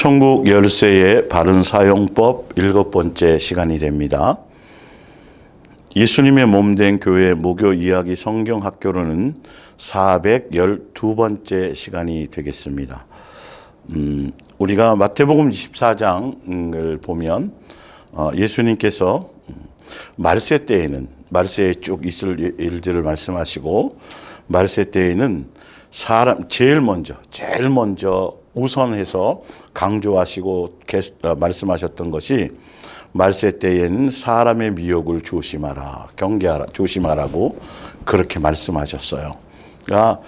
천국 열쇠의 바른 사용법 7번째 시간이 됩니다. 예수님의 몸된 교회 목요 이야기 성경학교로는 412번째 시간이 되겠습니다. 우리가 마태복음 24장을 보면 예수님께서 말세 때에는, 말세에 쭉 있을 일들을 말씀하시고, 말세 때에는 제일 먼저 우선해서 강조하시고 말씀하셨던 것이, 말세 때에는 사람의 미혹을 조심하라고 그렇게 말씀하셨어요. 그러니까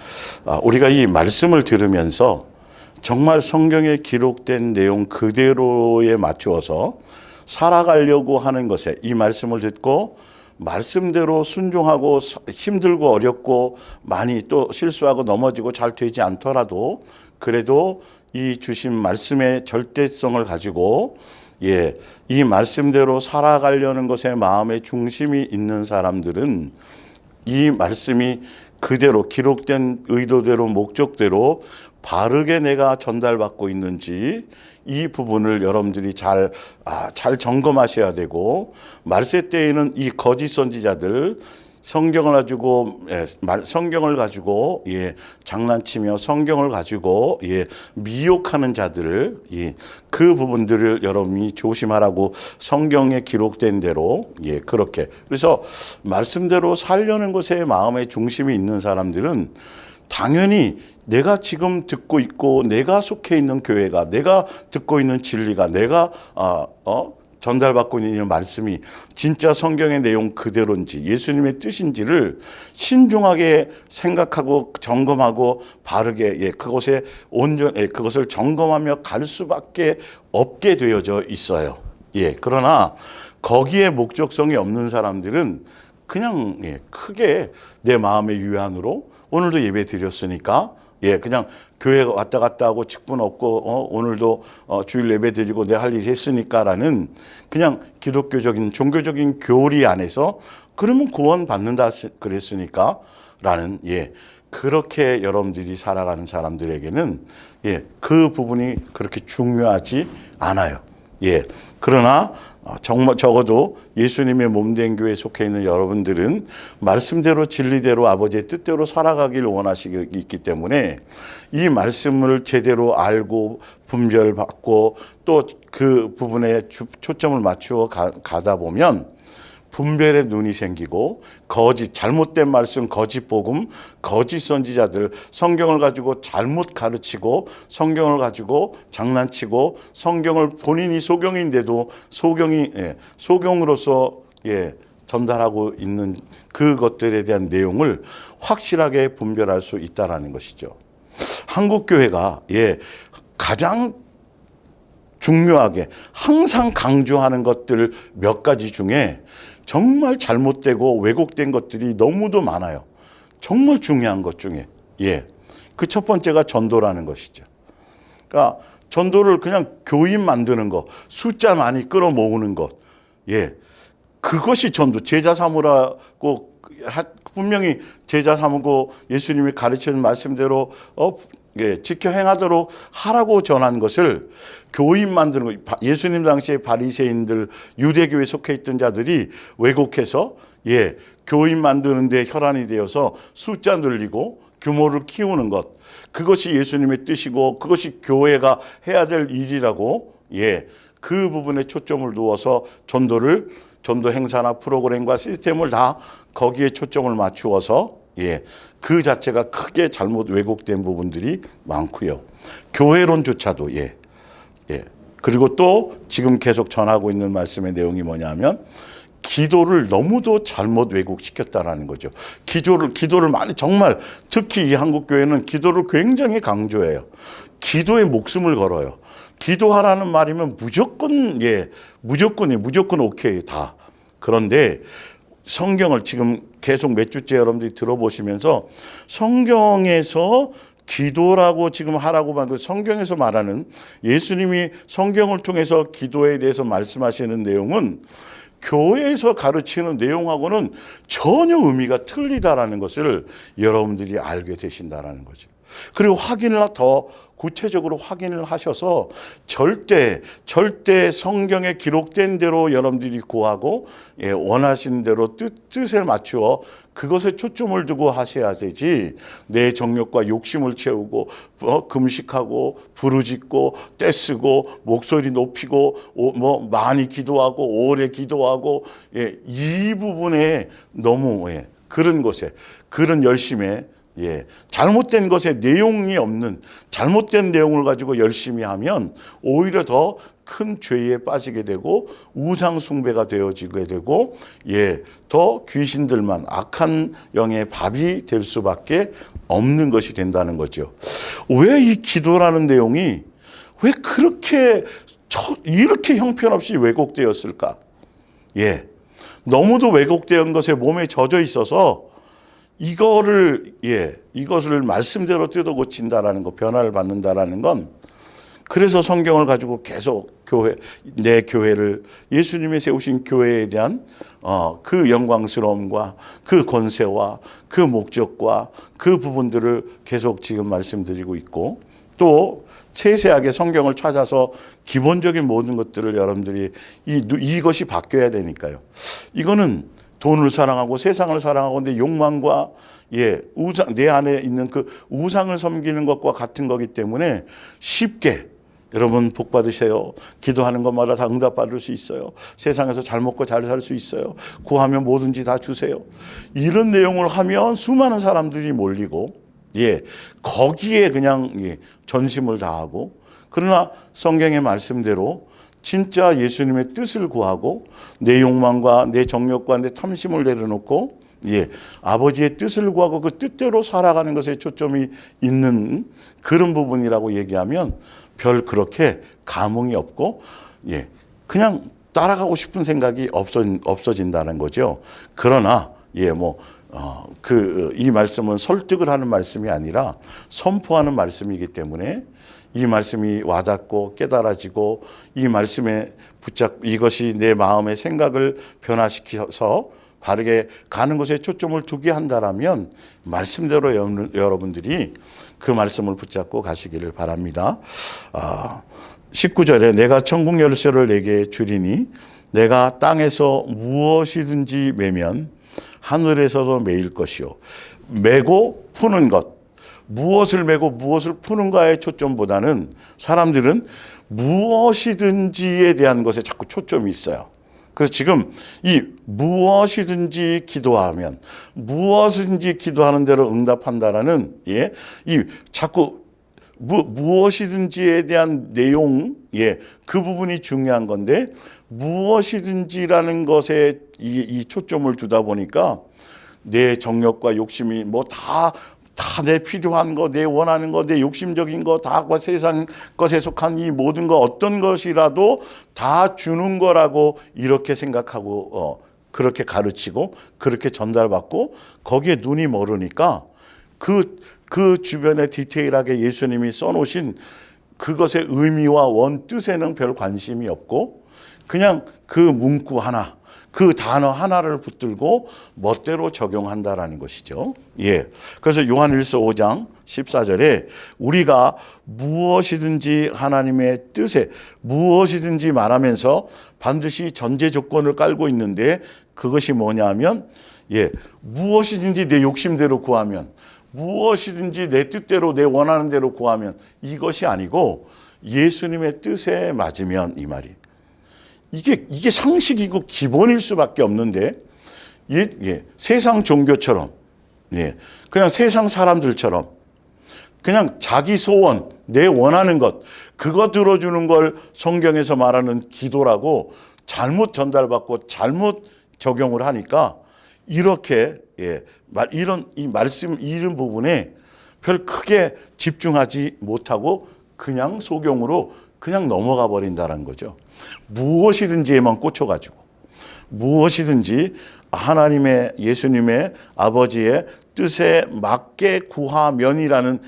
우리가 이 말씀을 들으면서 정말 성경에 기록된 내용 그대로에 맞추어서 살아가려고 하는 것에, 이 말씀을 듣고 말씀대로 순종하고 힘들고 어렵고 많이 또 실수하고 넘어지고 잘 되지 않더라도 그래도 이 주신 말씀의 절대성을 가지고 이 말씀대로 살아가려는 것에 마음의 중심이 있는 사람들은 이 말씀이 그대로 기록된 의도대로 목적대로 바르게 내가 전달받고 있는지 이 부분을 여러분들이 잘 점검하셔야 되고, 말세 때에는 이 거짓 선지자들 성경을 가지고 장난치며 성경을 가지고 미혹하는 자들을 그 부분들을 여러분이 조심하라고 성경에 기록된 대로 그렇게, 그래서 말씀대로 살려는 것에 마음의 중심이 있는 사람들은 당연히 내가 지금 듣고 있고 내가 속해 있는 교회가, 내가 듣고 있는 진리가, 내가 전달받고 있는 말씀이 진짜 성경의 내용 그대로인지 예수님의 뜻인지를 신중하게 생각하고 점검하고 바르게 그것을 점검하며 갈 수밖에 없게 되어져 있어요. 그러나 거기에 목적성이 없는 사람들은 그냥 크게 내 마음의 유한으로 오늘도 예배 드렸으니까 그냥 교회 왔다 갔다 하고 직분 없고 오늘도 주일 예배 드리고 내 할 일 했으니까라는 그냥 기독교적인 종교적인 교리 안에서 그러면 구원 받는다 그랬으니까 라는 그렇게 여러분들이 살아가는 사람들에게는 그 부분이 그렇게 중요하지 않아요. 그러나 정말 적어도 예수님의 몸된 교회에 속해 있는 여러분들은 말씀대로 진리대로 아버지의 뜻대로 살아가길 원하시기 때문에 이 말씀을 제대로 알고 분별받고 또 그 부분에 초점을 맞추어 가다 보면 분별의 눈이 생기고 잘못된 말씀, 거짓 복음, 거짓 선지자들, 성경을 가지고 잘못 가르치고 성경을 가지고 장난치고 성경을 본인이 소경인데도 소경으로서 전달하고 있는 그것들에 대한 내용을 확실하게 분별할 수 있다라는 것이죠. 한국교회가 가장 중요하게 항상 강조하는 것들 몇 가지 중에 정말 잘못되고 왜곡된 것들이 너무도 많아요. 정말 중요한 것 중에 그 첫 번째가 전도라는 것이죠. 그러니까 전도를 그냥 교인 만드는 것, 숫자 많이 끌어모으는 것, 그것이 전도. 제자 삼으라고 분명히 제자 삼고 예수님이 가르치는 말씀대로 지켜 행하도록 하라고 전한 것을 교인 만드는 거. 예수님 당시에 바리새인들, 유대교에 속해 있던 자들이 왜곡해서 교인 만드는 데 혈안이 되어서 숫자 늘리고 규모를 키우는 것, 그것이 예수님의 뜻이고 그것이 교회가 해야 될 일이라고 그 부분에 초점을 두어서 전도 행사나 프로그램과 시스템을 다 거기에 초점을 맞추어서 그 자체가 크게 잘못 왜곡된 부분들이 많고요. 교회론조차도 그리고 또 지금 계속 전하고 있는 말씀의 내용이 뭐냐면 기도를 너무도 잘못 왜곡시켰다라는 거죠. 기도를 많이, 정말 특히 이 한국 교회는 기도를 굉장히 강조해요. 기도에 목숨을 걸어요. 기도하라는 말이면 무조건 오케이 다. 그런데 성경을 지금 계속 몇 주째 여러분들이 들어보시면서 성경에서 기도라고 지금 하라고 그 성경에서 말하는, 예수님이 성경을 통해서 기도에 대해서 말씀하시는 내용은 교회에서 가르치는 내용하고는 전혀 의미가 틀리다라는 것을 여러분들이 알게 되신다라는 거죠. 그리고 확인을 더 구체적으로 확인을 하셔서 절대 성경에 기록된 대로 여러분들이 구하고 원하시는 대로 뜻을 맞추어 그것에 초점을 두고 하셔야 되지, 내 정욕과 욕심을 채우고 금식하고 부르짖고 떼쓰고 목소리 높이고 많이 기도하고 오래 기도하고 이 부분에 너무 그런 것에 그런 열심에 잘못된 것에 내용이 없는 잘못된 내용을 가지고 열심히 하면 오히려 더 큰 죄에 빠지게 되고 우상 숭배가 되어지게 되고 더 귀신들만 악한 영의 밥이 될 수밖에 없는 것이 된다는 거죠. 왜 이 기도라는 내용이 왜 이렇게 형편없이 왜곡되었을까? 너무도 왜곡된 것에 몸에 젖어 있어서 이것을 말씀대로 뜯어 고친다라는 거, 변화를 받는다라는 건, 그래서 성경을 가지고 계속 내 교회를, 예수님이 세우신 교회에 대한 그 영광스러움과 그 권세와 그 목적과 그 부분들을 계속 지금 말씀드리고 있고, 또 세세하게 성경을 찾아서 기본적인 모든 것들을 여러분들이 이것이 바뀌어야 되니까요. 이거는 돈을 사랑하고 세상을 사랑하고 내 욕망과 우상, 내 안에 있는 그 우상을 섬기는 것과 같은 거기 때문에 쉽게, 여러분 복 받으세요, 기도하는 것마다 다 응답받을 수 있어요, 세상에서 잘 먹고 잘 살 수 있어요, 구하면 뭐든지 다 주세요, 이런 내용을 하면 수많은 사람들이 몰리고 거기에 그냥 전심을 다하고, 그러나 성경의 말씀대로 진짜 예수님의 뜻을 구하고 내 욕망과 내 정욕과 내 탐심을 내려놓고 아버지의 뜻을 구하고 그 뜻대로 살아가는 것에 초점이 있는 그런 부분이라고 얘기하면 별 그렇게 감흥이 없고 그냥 따라가고 싶은 생각이 없어진다는 거죠. 그러나 이 말씀은 설득을 하는 말씀이 아니라 선포하는 말씀이기 때문에 이 말씀이 와닿고 깨달아지고 이 말씀에 이것이 내 마음의 생각을 변화시켜서 바르게 가는 것에 초점을 두게 한다라면 말씀대로 여러분들이 그 말씀을 붙잡고 가시기를 바랍니다. 19절에 내가 천국 열쇠를 내게 주리니 내가 땅에서 무엇이든지 매면 하늘에서도 매일 것이요. 매고 푸는 것, 무엇을 매고 무엇을 푸는가의 초점보다는 사람들은 무엇이든지에 대한 것에 자꾸 초점이 있어요. 그래서 지금 이 무엇이든지 기도하면 무엇이든지 기도하는 대로 응답한다라는 이 자꾸 무엇이든지에 대한 내용, 그 부분이 중요한 건데, 무엇이든지라는 것에 이 초점을 두다 보니까 내 정욕과 욕심이 다 내 필요한 거, 내 원하는 거, 내 욕심적인 거, 다 세상 것에 속한 이 모든 거, 어떤 것이라도 다 주는 거라고 이렇게 생각하고 그렇게 가르치고 그렇게 전달받고 거기에 눈이 멀으니까 그 주변에 디테일하게 예수님이 써놓으신 그것의 의미와 원 뜻에는 별 관심이 없고 그냥 그 문구 하나, 그 단어 하나를 붙들고 멋대로 적용한다라는 것이죠. 그래서 요한일서 5장 14절에 우리가 무엇이든지 하나님의 뜻에 무엇이든지 말하면서 반드시 전제 조건을 깔고 있는데, 그것이 뭐냐면 무엇이든지 내 욕심대로 구하면, 무엇이든지 내 뜻대로 내 원하는 대로 구하면, 이것이 아니고 예수님의 뜻에 맞으면, 이 말이 이게 상식이고 기본일 수밖에 없는데 세상 종교처럼 그냥 세상 사람들처럼 그냥 자기 소원, 내 원하는 것, 그거 들어주는 걸 성경에서 말하는 기도라고 잘못 전달받고 잘못 적용을 하니까 이렇게 이 말씀 이런 부분에 별 크게 집중하지 못하고 그냥 속용으로 그냥 넘어가 버린다는 거죠. 무엇이든지에만 꽂혀가지고 무엇이든지 하나님의, 예수님의, 아버지의 뜻에 맞게 구하면이라는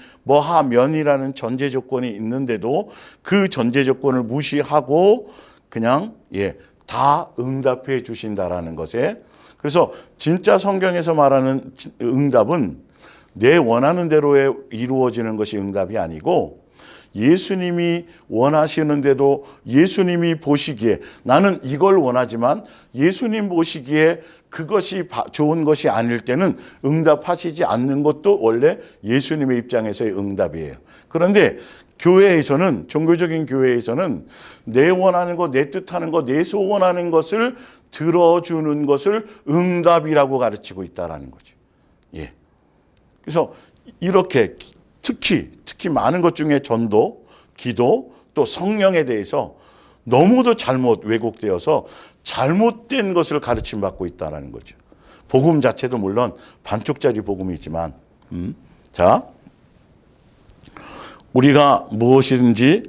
전제 조건이 있는데도 그 전제 조건을 무시하고 그냥 다 응답해 주신다라는 것에, 그래서 진짜 성경에서 말하는 응답은 내 원하는 대로 이루어지는 것이 응답이 아니고 예수님이 원하시는데도 예수님이 보시기에 나는 이걸 원하지만 예수님 보시기에 그것이 좋은 것이 아닐 때는 응답하시지 않는 것도 원래 예수님의 입장에서의 응답이에요. 그런데 교회에서는, 종교적인 교회에서는 내 원하는 것, 내 뜻하는 것, 내 소원하는 것을 들어주는 것을 응답이라고 가르치고 있다라는 거죠. 예. 그래서 이렇게 특히 많은 것 중에 전도, 기도, 또 성령에 대해서 너무도 잘못 왜곡되어서 잘못된 것을 가르침 받고 있다는 거죠. 복음 자체도 물론 반쪽짜리 복음이지만, 자, 우리가 무엇이든지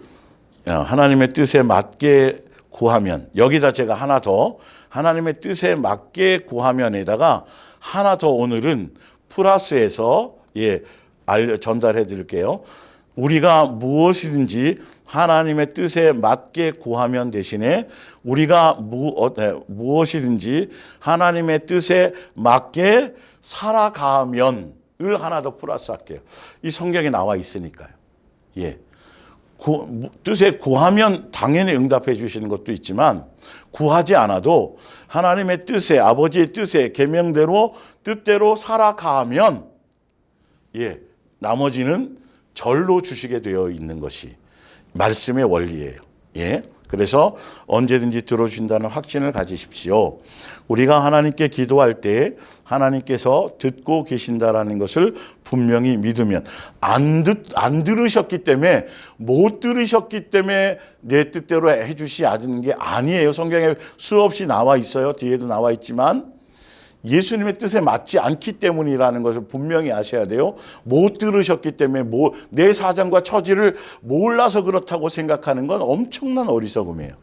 하나님의 뜻에 맞게 구하면, 여기다 제가 하나 더, 하나님의 뜻에 맞게 구하면에다가 하나 더 오늘은 플러스해서 전달해 드릴게요. 우리가 무엇이든지 하나님의 뜻에 맞게 구하면 대신에 우리가 무엇이든지 하나님의 뜻에 맞게 살아가면을 하나 더 플러스 할게요. 이 성경에 나와 있으니까요. 예. 뜻에 구하면 당연히 응답해 주시는 것도 있지만 구하지 않아도 하나님의 뜻에, 아버지의 뜻에 계명대로 뜻대로 살아가면 나머지는 절로 주시게 되어 있는 것이 말씀의 원리예요. 예. 그래서 언제든지 들어주신다는 확신을 가지십시오. 우리가 하나님께 기도할 때 하나님께서 듣고 계신다라는 것을 분명히 믿으면 안 들으셨기 때문에, 못 들으셨기 때문에 내 뜻대로 해주시는 게 아니에요. 성경에 수없이 나와 있어요. 뒤에도 나와 있지만 예수님의 뜻에 맞지 않기 때문이라는 것을 분명히 아셔야 돼요. 못 들으셨기 때문에 내 사정과 처지를 몰라서 그렇다고 생각하는 건 엄청난 어리석음이에요.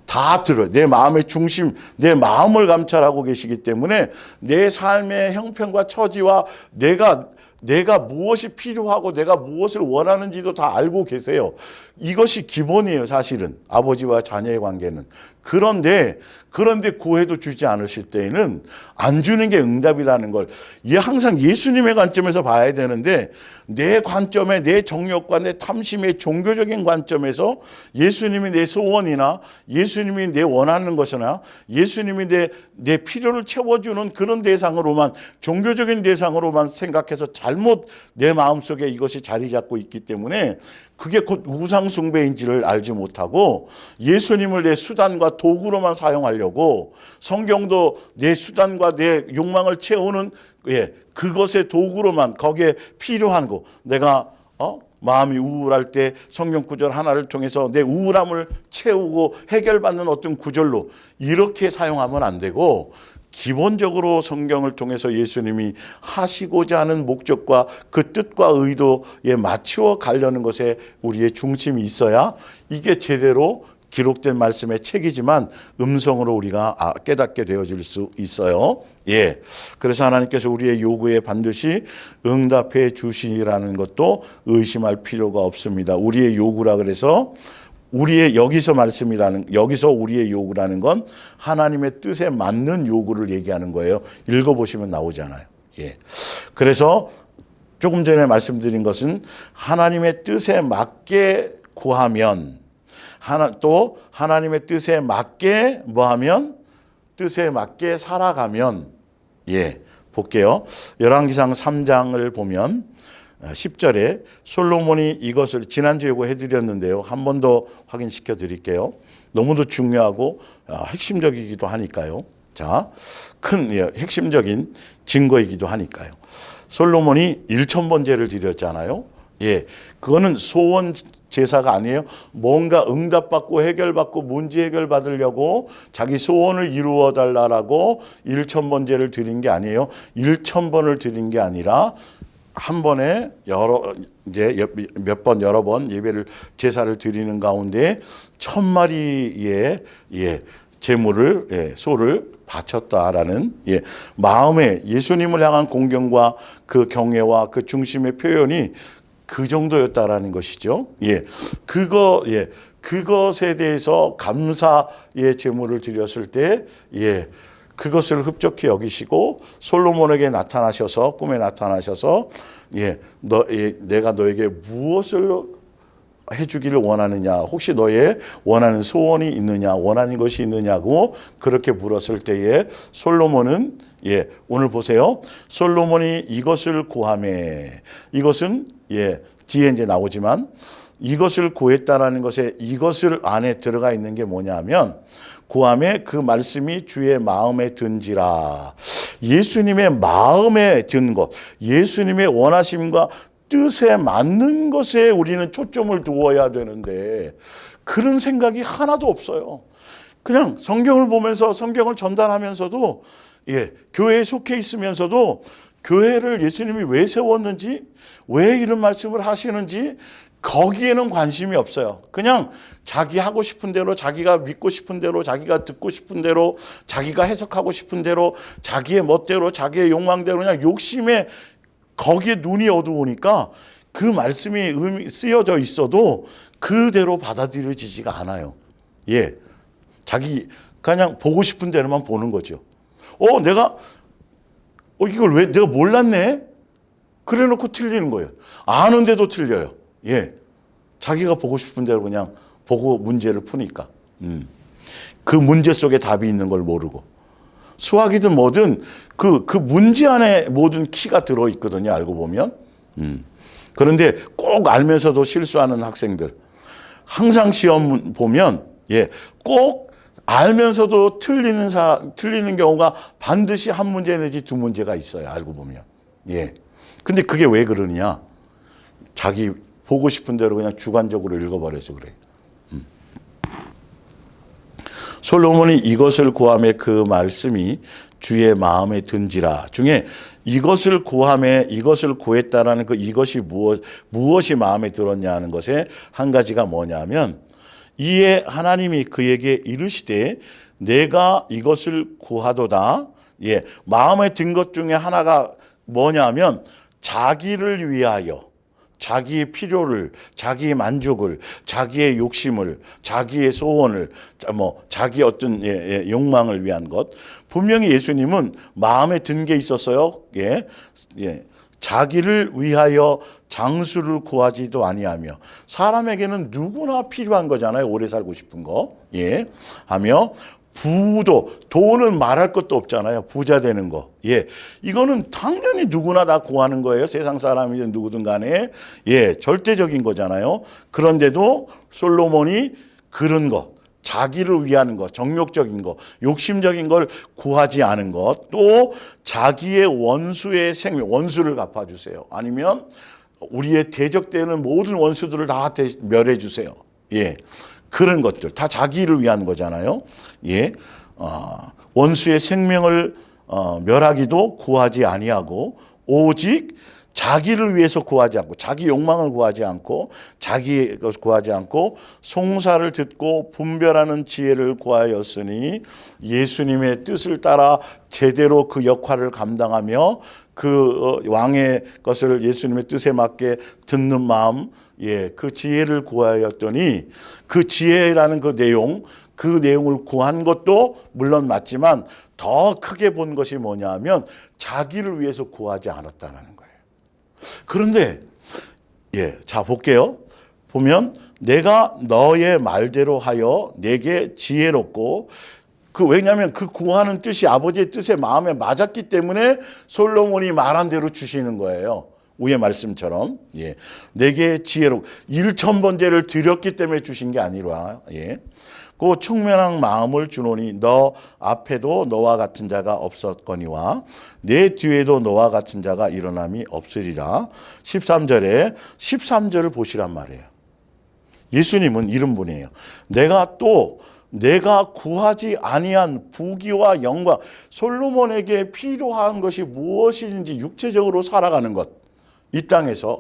다 들어요. 내 마음의 중심, 내 마음을 감찰하고 계시기 때문에 내 삶의 형편과 처지와 내가 무엇이 필요하고 내가 무엇을 원하는지도 다 알고 계세요. 이것이 기본이에요, 사실은. 아버지와 자녀의 관계는. 그런데 구해도 주지 않으실 때에는 안 주는 게 응답이라는 걸 항상 예수님의 관점에서 봐야 되는데, 내 관점에, 내 정욕과 내 탐심의 종교적인 관점에서 예수님이 내 소원이나 예수님이 내 원하는 것이나 예수님이 내 필요를 채워주는 그런 대상으로만, 종교적인 대상으로만 생각해서 잘못 내 마음속에 이것이 자리 잡고 있기 때문에 그게 곧 우상숭배인지를 알지 못하고 예수님을 내 수단과 도구로만 사용하려고, 성경도 내 수단과 내 욕망을 채우는 그것의 도구로만, 거기에 필요한 거, 내가 마음이 우울할 때 성경 구절 하나를 통해서 내 우울함을 채우고 해결받는 어떤 구절로 이렇게 사용하면 안 되고, 기본적으로 성경을 통해서 예수님이 하시고자 하는 목적과 그 뜻과 의도에 맞추어 가려는 것에 우리의 중심이 있어야 이게 제대로 기록된 말씀의 책이지만 음성으로 우리가 깨닫게 되어질 수 있어요. 예. 그래서 하나님께서 우리의 요구에 반드시 응답해 주시라는 것도 의심할 필요가 없습니다. 우리의 요구라 그래서 여기서 우리의 요구라는 건 하나님의 뜻에 맞는 요구를 얘기하는 거예요. 읽어보시면 나오잖아요. 예. 그래서 조금 전에 말씀드린 것은 하나님의 뜻에 맞게 구하면, 또 하나님의 뜻에 맞게 뭐하면? 뜻에 맞게 살아가면, 볼게요. 열왕기상 3장을 보면 10절에 솔로몬이 이것을 지난주에 해드렸는데요. 한 번 더 확인시켜 드릴게요. 너무도 중요하고 핵심적이기도 하니까요. 자, 큰 핵심적인 증거이기도 하니까요. 솔로몬이 1,000번제를 드렸잖아요. 그거는 소원 제사가 아니에요. 뭔가 응답받고 해결받고 문제 해결받으려고 자기 소원을 이루어 달라라고 1,000번제를 드린 게 아니에요. 1,000번을 드린 게 아니라 한 번에 여러 번 제사를 드리는 가운데 1,000마리의 제물을 소를 바쳤다라는 마음에 예수님을 향한 공경과 그 경외와 그 중심의 표현이 그 정도였다라는 것이죠. 그것에 대해서 감사의 제물을 드렸을 때 그것을 흡족히 여기시고 솔로몬에게 나타나셔서, 꿈에 나타나셔서 내가 너에게 무엇을 해주기를 원하느냐? 혹시 너의 원하는 소원이 있느냐? 원하는 것이 있느냐고 그렇게 물었을 때에 솔로몬은 오늘 보세요. 솔로몬이 이것을 구하매, 이것은 뒤에 이제 나오지만 이것을 구했다라는 것에 이것을 안에 들어가 있는 게 뭐냐면 구함에 그 말씀이 주의 마음에 든지라. 예수님의 마음에 든 것, 예수님의 원하심과 뜻에 맞는 것에 우리는 초점을 두어야 되는데 그런 생각이 하나도 없어요. 그냥 성경을 보면서 성경을 전달하면서도 교회에 속해 있으면서도 교회를 예수님이 왜 세웠는지, 왜 이런 말씀을 하시는지 거기에는 관심이 없어요. 그냥 자기 하고 싶은 대로, 자기가 믿고 싶은 대로, 자기가 듣고 싶은 대로, 자기가 해석하고 싶은 대로, 자기의 멋대로, 자기의 욕망대로 그냥 욕심에 거기에 눈이 어두우니까 그 말씀이 쓰여져 있어도 그대로 받아들여지지가 않아요. 자기 그냥 보고 싶은 대로만 보는 거죠. 이걸 왜 내가 몰랐네? 그래 놓고 틀리는 거예요. 아는데도 틀려요. 자기가 보고 싶은 대로 그냥 보고 문제를 푸니까. 그 문제 속에 답이 있는 걸 모르고. 수학이든 뭐든 그 문제 안에 모든 키가 들어있거든요. 알고 보면. 그런데 꼭 알면서도 실수하는 학생들. 항상 시험 보면 꼭 알면서도 틀리는 경우가 반드시 한 문제 내지 두 문제가 있어요. 알고 보면. 근데 그게 왜 그러느냐? 자기 보고 싶은 대로 그냥 주관적으로 읽어버려서 그래요. 솔로몬이 이것을 구하매 그 말씀이 주의 마음에 든지라 중에 이것을 구하매 이것을 구했다라는 그 이것이 무엇이 마음에 들었냐 하는 것에 한 가지가 뭐냐면 이에 하나님이 그에게 이르시되 내가 이것을 구하도다. 마음에 든 것 중에 하나가 뭐냐면 자기를 위하여 자기의 필요를, 자기의 만족을, 자기의 욕심을, 자기의 소원을, 자기의 어떤 욕망을 위한 것. 분명히 예수님은 마음에 든 게 있었어요. 자기를 위하여 장수를 구하지도 아니하며 사람에게는 누구나 필요한 거잖아요. 오래 살고 싶은 거. 하며 돈은 말할 것도 없잖아요. 부자 되는 거. 이거는 당연히 누구나 다 구하는 거예요. 세상 사람이든 누구든 간에. 절대적인 거잖아요. 그런데도 솔로몬이 그런 것, 자기를 위하는 것, 정욕적인 것, 욕심적인 걸 구하지 않은 것, 또 자기의 원수의 생명, 원수를 갚아주세요. 아니면 우리의 대적되는 모든 원수들을 다 멸해 주세요. 그런 것들 다 자기를 위한 거잖아요. 원수의 생명을 멸하기도 구하지 아니하고 오직 자기를 위해서 구하지 않고 자기 욕망을 구하지 않고 자기 것을 구하지 않고 송사를 듣고 분별하는 지혜를 구하였으니 예수님의 뜻을 따라 제대로 그 역할을 감당하며 그 왕의 것을 예수님의 뜻에 맞게 듣는 마음, 그 지혜를 구하였더니 그 지혜라는 그 내용을 구한 것도 물론 맞지만 더 크게 본 것이 뭐냐 하면 자기를 위해서 구하지 않았다는 거예요. 그런데 자 볼게요. 보면 내가 너의 말대로 하여 내게 지혜롭고 왜냐하면 그 구하는 뜻이 아버지의 뜻에 마음에 맞았기 때문에 솔로몬이 말한 대로 주시는 거예요. 위의 말씀처럼 내게 지혜롭고 1,000번째를 드렸기 때문에 주신 게 아니라 그 청명한 마음을 주노니 너 앞에도 너와 같은 자가 없었거니와 내 뒤에도 너와 같은 자가 일어남이 없으리라. 13절을 보시란 말이에요. 예수님은 이런 분이에요. 내가 구하지 아니한 부귀와 영광, 솔로몬에게 필요한 것이 무엇인지 육체적으로 살아가는 것, 이 땅에서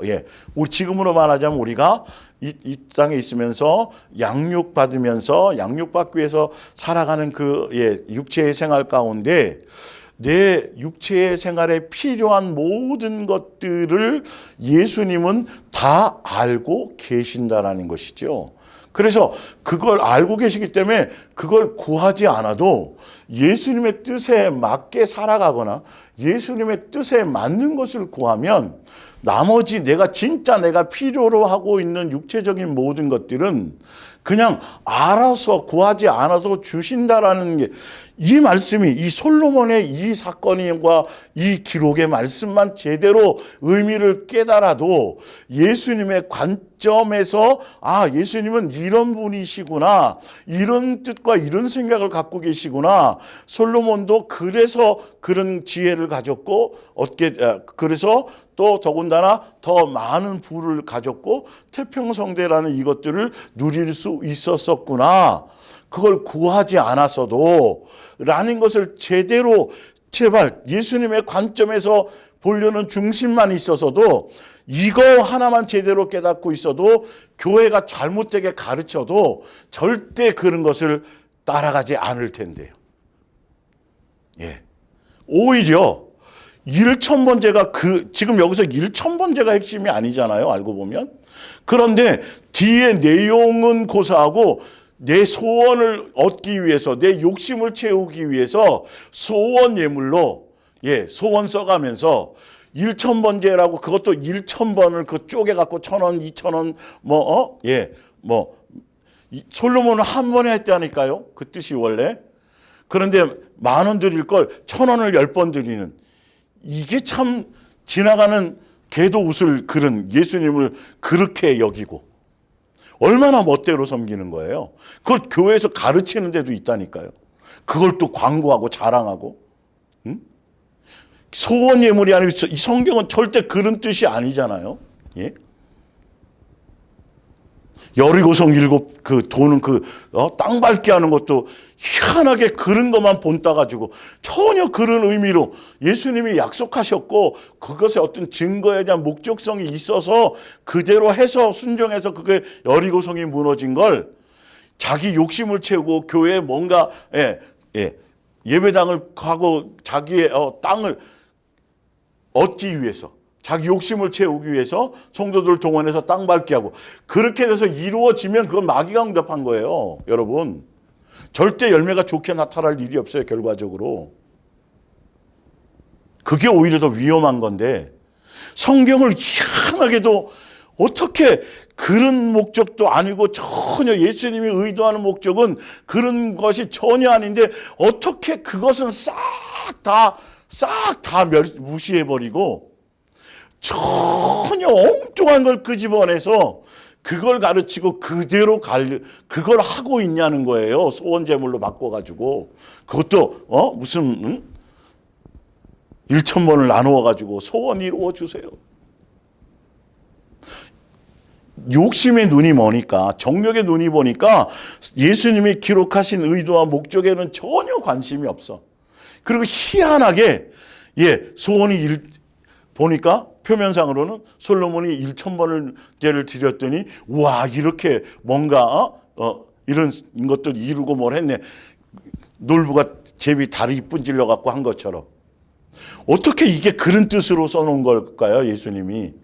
우리 지금으로 말하자면 우리가 이 땅에 있으면서 양육받기 위해서 살아가는 그 육체의 생활 가운데 내 육체의 생활에 필요한 모든 것들을 예수님은 다 알고 계신다라는 것이죠. 그래서 그걸 알고 계시기 때문에 그걸 구하지 않아도 예수님의 뜻에 맞게 살아가거나 예수님의 뜻에 맞는 것을 구하면 나머지 내가 필요로 하고 있는 육체적인 모든 것들은 그냥 알아서 구하지 않아도 주신다라는 게, 이 말씀이, 이 솔로몬의 이 사건과 이 기록의 말씀만 제대로 의미를 깨달아도 예수님의 관점에서 예수님은 이런 분이시구나, 이런 뜻과 이런 생각을 갖고 계시구나, 솔로몬도 그래서 그런 지혜를 가졌고 그래서 또 더군다나 더 많은 부를 가졌고 태평성대라는 이것들을 누릴 수 있었었구나, 그걸 구하지 않았어도 라는 것을 제대로, 제발 예수님의 관점에서 보려는 중심만 있어서도, 이거 하나만 제대로 깨닫고 있어도 교회가 잘못되게 가르쳐도 절대 그런 것을 따라가지 않을 텐데요. 오히려 일천번제가 지금 여기서 일천번제가 핵심이 아니잖아요, 알고 보면. 그런데 뒤에 내용은 고사하고 내 소원을 얻기 위해서, 내 욕심을 채우기 위해서 소원 예물로 소원 써가면서 일천번제라고, 그것도 1000번을 그 쪼개갖고 1000원, 2000원 솔로몬은 한 번에 했다니까요, 그 뜻이 원래. 그런데 10,000원 드릴 걸 1000원을 10번 드리는, 이게 참 지나가는 개도 웃을 그런 예수님을 그렇게 여기고 얼마나 멋대로 섬기는 거예요. 그걸 교회에서 가르치는 데도 있다니까요. 그걸 또 광고하고 자랑하고. 소원 예물이 아니고, 이 성경은 절대 그런 뜻이 아니잖아요. 여리고성 7 그 도는 땅 밟게 하는 것도 희한하게 그런 것만 본따 가지고 전혀 그런 의미로 예수님이 약속하셨고 그것에 어떤 증거에 대한 목적성이 있어서 그대로 해서 순종해서 그게 여리고성이 무너진 걸, 자기 욕심을 채우고 교회에 뭔가 예배당을 하고 자기의 땅을 얻기 위해서, 자기 욕심을 채우기 위해서 성도들을 동원해서 땅 밟게 하고, 그렇게 돼서 이루어지면 그건 마귀가 응답한 거예요, 여러분. 절대 열매가 좋게 나타날 일이 없어요, 결과적으로. 그게 오히려 더 위험한 건데, 성경을 희한하게도 어떻게 그런 목적도 아니고 전혀 예수님이 의도하는 목적은 그런 것이 전혀 아닌데 어떻게 그것은 싹 다 무시해버리고 전혀 엉뚱한 걸 끄집어내서 그걸 가르치고 그대로 그걸 하고 있냐는 거예요. 소원제물로 바꿔가지고. 그것도 무슨 1000번을 나누어가지고 소원 이루어 주세요. 욕심의 눈이 머니까, 정력의 눈이 보니까 예수님이 기록하신 의도와 목적에는 전혀 관심이 없어. 그리고 희한하게 소원이 보니까 표면상으로는 솔로몬이 1000번을 제를 드렸더니 와, 이렇게 뭔가 이런 것들 이루고 뭘 했네. 놀부가 제비 다리 분질러 갖고 한 것처럼. 어떻게 이게 그런 뜻으로 써놓은 걸까요, 예수님이?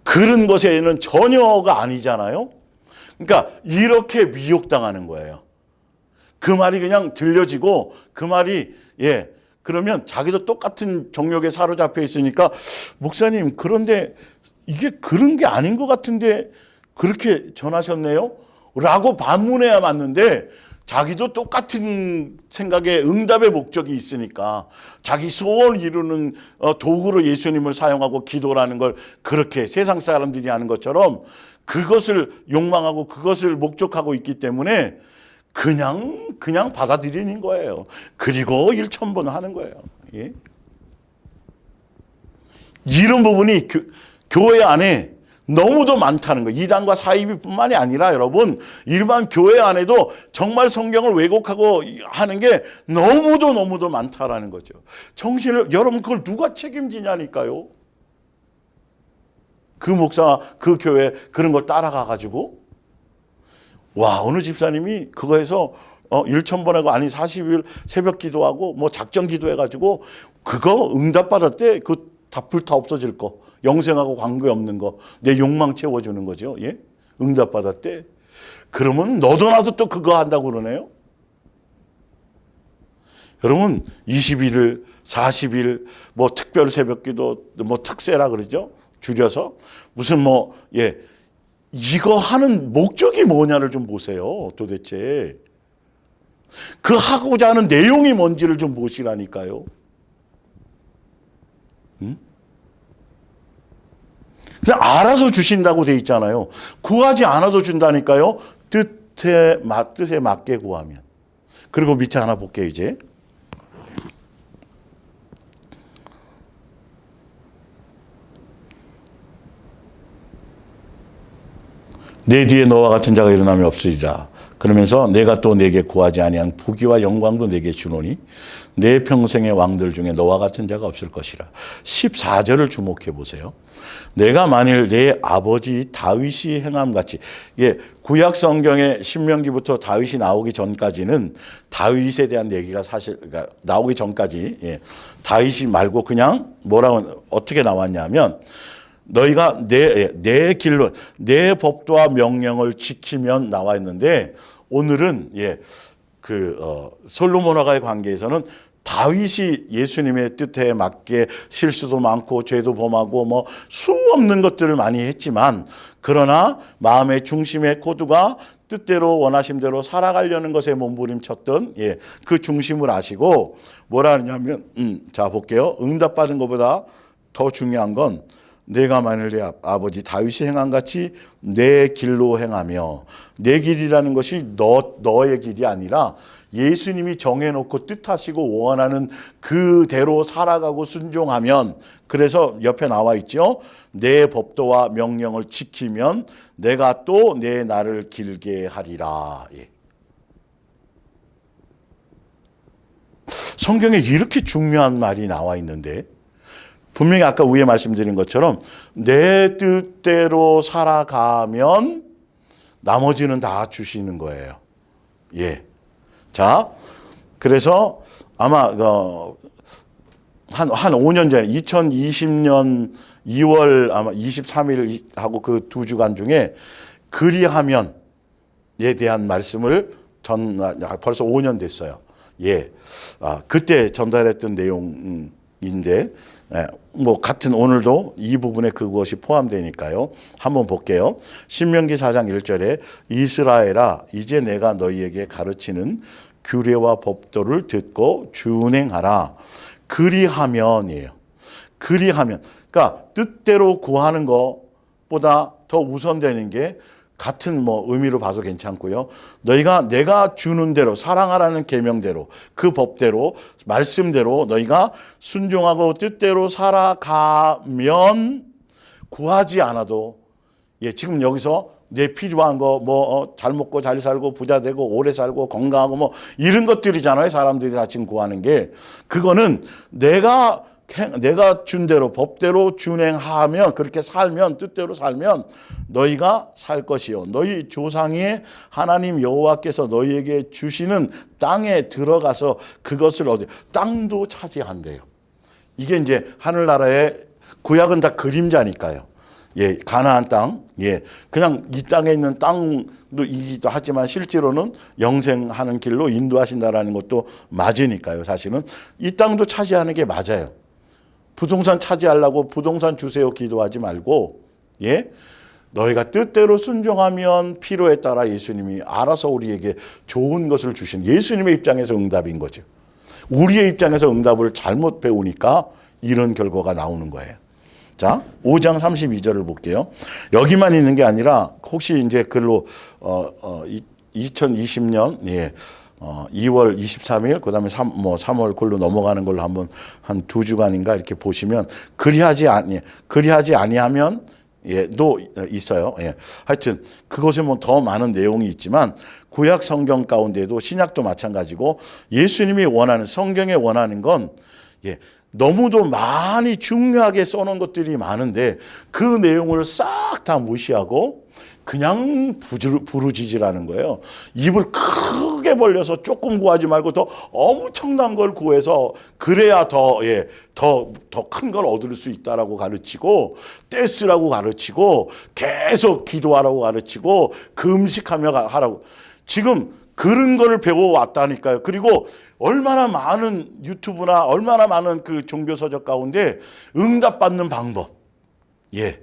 그런 것에는 전혀가 아니잖아요. 그러니까 이렇게 미혹당하는 거예요. 그 말이 그냥 들려지고 그 말이 그러면 자기도 똑같은 정욕에 사로잡혀 있으니까, 목사님 그런데 이게 그런 게 아닌 것 같은데 그렇게 전하셨네요? 라고 반문해야 맞는데, 자기도 똑같은 생각에 응답의 목적이 있으니까 자기 소원을 이루는 도구로 예수님을 사용하고 기도라는 걸 그렇게 세상 사람들이 하는 것처럼 그것을 욕망하고 그것을 목적하고 있기 때문에 그냥 받아들이는 거예요. 그리고 1000번 하는 거예요. 이런 부분이 교회 안에 너무도 많다는 거예요. 이단과 사이비뿐만이 아니라 여러분, 일반 교회 안에도 정말 성경을 왜곡하고 하는 게 너무도 많다라는 거죠. 여러분 그걸 누가 책임지냐니까요. 그 목사, 그 교회 그런 걸 따라가 가지고 어느 집사님이 그거에서 1000번 하고 40일 새벽 기도하고 작정 기도해가지고 그거 응답 받았대. 그 다 불타 없어질 거, 영생하고 관계없는 거, 내 욕망 채워주는 거죠. 응답 받았대. 그러면 너도 나도 또 그거 한다고 그러네요. 여러분 21일, 40일, 특별 새벽 기도, 특세라 그러죠. 줄여서 무슨 뭐 이거 하는 목적이 뭐냐를 좀 보세요. 도대체 그 하고자 하는 내용이 뭔지를 좀 보시라니까요. 그냥 알아서 주신다고 돼 있잖아요. 구하지 않아도 준다니까요. 뜻에 맞게 구하면. 그리고 밑에 하나 볼게요, 이제. 내 뒤에 너와 같은 자가 일어나면 없으리라. 그러면서 내가 또 내게 구하지 아니한 부귀와 영광도 내게 주노니 내 평생의 왕들 중에 너와 같은 자가 없을 것이라. 14절을 주목해 보세요. 내가 만일 내 아버지 다윗이 행함같이, 구약 성경의 신명기부터 다윗이 나오기 전까지는 다윗에 대한 얘기가 사실, 그러니까 나오기 전까지 다윗이 말고 그냥 뭐라고 어떻게 나왔냐면, 너희가 내 길로 내 법도와 명령을 지키면 나와 있는데, 오늘은 솔로몬 화가의 관계에서는 다윗이 예수님의 뜻에 맞게 실수도 많고 죄도 범하고 뭐 수 없는 것들을 많이 했지만, 그러나 마음의 중심의 코드가 뜻대로 원하심대로 살아가려는 것에 몸부림쳤던 그 중심을 아시고 뭐라 하냐면, 자 볼게요. 응답받은 것보다 더 중요한 건 내가 만일 내 아버지 다윗이 행한같이 내 길로 행하며, 내 길이라는 것이 너의 길이 아니라 예수님이 정해놓고 뜻하시고 원하는 그대로 살아가고 순종하면, 그래서 옆에 나와 있죠. 내 법도와 명령을 지키면 내가 또 내 날을 길게 하리라. 성경에 이렇게 중요한 말이 나와 있는데, 분명히 아까 위에 말씀드린 것처럼 내 뜻대로 살아가면 나머지는 다 주시는 거예요. 자, 그래서 아마 한 5년 전에 2020년 2월 아마 23일 하고 그 2주간 중에 그리하면에 대한 말씀을 벌써 5년 됐어요. 그때 전달했던 내용인데, 뭐 같은 오늘도 이 부분에 그것이 포함되니까요. 한번 볼게요. 신명기 4장 1절에 이스라엘아, 이제 내가 너희에게 가르치는 규례와 법도를 듣고 준행하라. 그리하면이에요. 그리하면, 그러니까 뜻대로 구하는 것보다 더 우선되는 게, 같은 뭐 의미로 봐도 괜찮고요. 너희가 내가 주는 대로 사랑하라는 계명대로, 그 법대로 말씀대로 너희가 순종하고 뜻대로 살아가면 구하지 않아도, 지금 여기서 내 필요한 거 잘 먹고 잘 살고 부자 되고 오래 살고 건강하고 뭐 이런 것들이잖아요. 사람들이 다 지금 구하는 게. 그거는 내가 준 대로 법대로 준행하면, 그렇게 살면, 뜻대로 살면 너희가 살 것이요, 너희 조상의 하나님 여호와께서 너희에게 주시는 땅에 들어가서 그것을 땅도 차지한대요. 이게 이제 하늘나라의, 구약은 다 그림자니까요. 가나안 땅, 그냥 이 땅에 있는 땅도 이기도 하지만 실제로는 영생하는 길로 인도하신다라는 것도 맞으니까요. 사실은 이 땅도 차지하는 게 맞아요. 부동산 차지하려고 부동산 주세요 기도하지 말고, 너희가 뜻대로 순종하면 필요에 따라 예수님이 알아서 우리에게 좋은 것을 주신, 예수님의 입장에서 응답인 거죠. 우리의 입장에서 응답을 잘못 배우니까 이런 결과가 나오는 거예요. 자, 5장 32절을 볼게요. 여기만 있는 게 아니라 혹시 이제 글로 2020년 2월 23일, 그 다음에 3월 글로 넘어가는 걸로 한번 한 2주간인가 이렇게 보시면, 그리하지 아니하면 도 있어요. 하여튼 그것에 뭐 더 많은 내용이 있지만, 구약 성경 가운데도 신약도 마찬가지고, 예수님이 원하는, 성경에 원하는 건 너무도 많이 중요하게 써놓은 것들이 많은데 그 내용을 싹 다 무시하고 그냥 부르짖으라는 거예요. 입을 크게 벌려서 조금 구하지 말고 더 엄청난 걸 구해서 그래야 더 큰 걸 얻을 수 있다라고 가르치고, 떼쓰라고 가르치고, 계속 기도하라고 가르치고, 금식하며 하라고. 지금 그런 거를 배워왔다니까요. 그리고 얼마나 많은 유튜브나 얼마나 많은 그 종교서적 가운데 응답받는 방법, 예.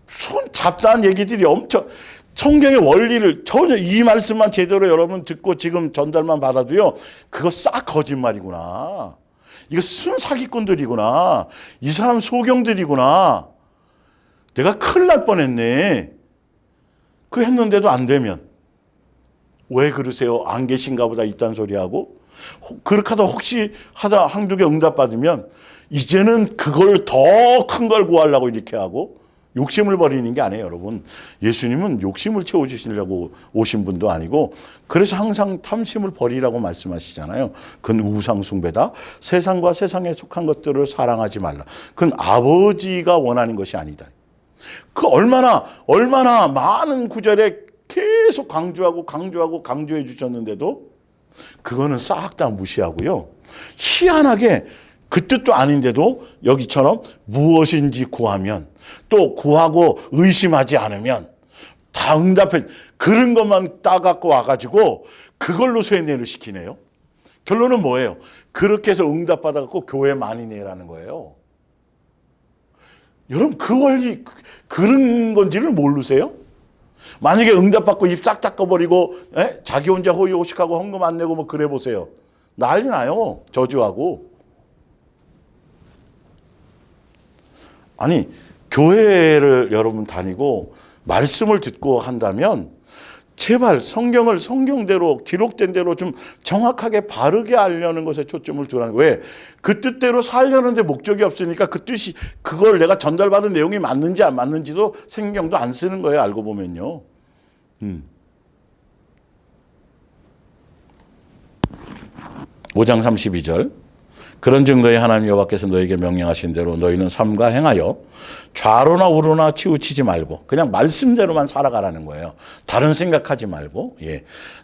손 잡다한 얘기들이 엄청 성경의 원리를 전혀 이 말씀만 제대로 여러분 듣고 지금 전달만 받아도요. 그거 싹 거짓말이구나. 이거 순 사기꾼들이구나. 이 사람 소경들이구나. 내가 큰일 날 뻔했네. 그 했는데도 안 되면 왜 그러세요? 안 계신가 보다 이딴 소리하고 그렇게 하다 혹시 하다 한두 개 응답받으면 이제는 그걸 더 큰 걸 구하려고 이렇게 하고 욕심을 버리는 게 아니에요, 여러분. 예수님은 욕심을 채워주시려고 오신 분도 아니고 그래서 항상 탐심을 버리라고 말씀하시잖아요. 그건 우상숭배다. 세상과 세상에 속한 것들을 사랑하지 말라. 그건 아버지가 원하는 것이 아니다. 그 얼마나 많은 구절에 계속 강조해 주셨는데도 그거는 싹 다 무시하고요. 희한하게 그 뜻도 아닌데도 여기처럼 무엇인지 구하면 또 구하고 의심하지 않으면 다 응답해. 그런 것만 따갖고 와가지고 그걸로 세뇌를 시키네요. 결론은 뭐예요? 그렇게 해서 응답받아갖고 교회 많이 내라는 거예요. 여러분 그 원리 그런 건지를 모르세요? 만약에 응답받고 입 싹 닦아버리고 자기 혼자 호의호식하고 헌금 안 내고 뭐 그래 보세요. 난리 나요. 저주하고. 아니 교회를 여러분 다니고 말씀을 듣고 한다면 제발 성경을 성경대로 기록된 대로 좀 정확하게 바르게 알려는 것에 초점을 두라는 거예요. 왜? 그 뜻대로 살려는데 목적이 없으니까 그 뜻이 그걸 내가 전달받은 내용이 맞는지 안 맞는지도 성경도 안 쓰는 거예요. 알고 보면요. 5장 32절 그런즉 너희 하나님 여호와께서 너희에게 명령하신 대로 너희는 삼가 행하여 좌로나 우로나 치우치지 말고 그냥 말씀대로만 살아가라는 거예요. 다른 생각하지 말고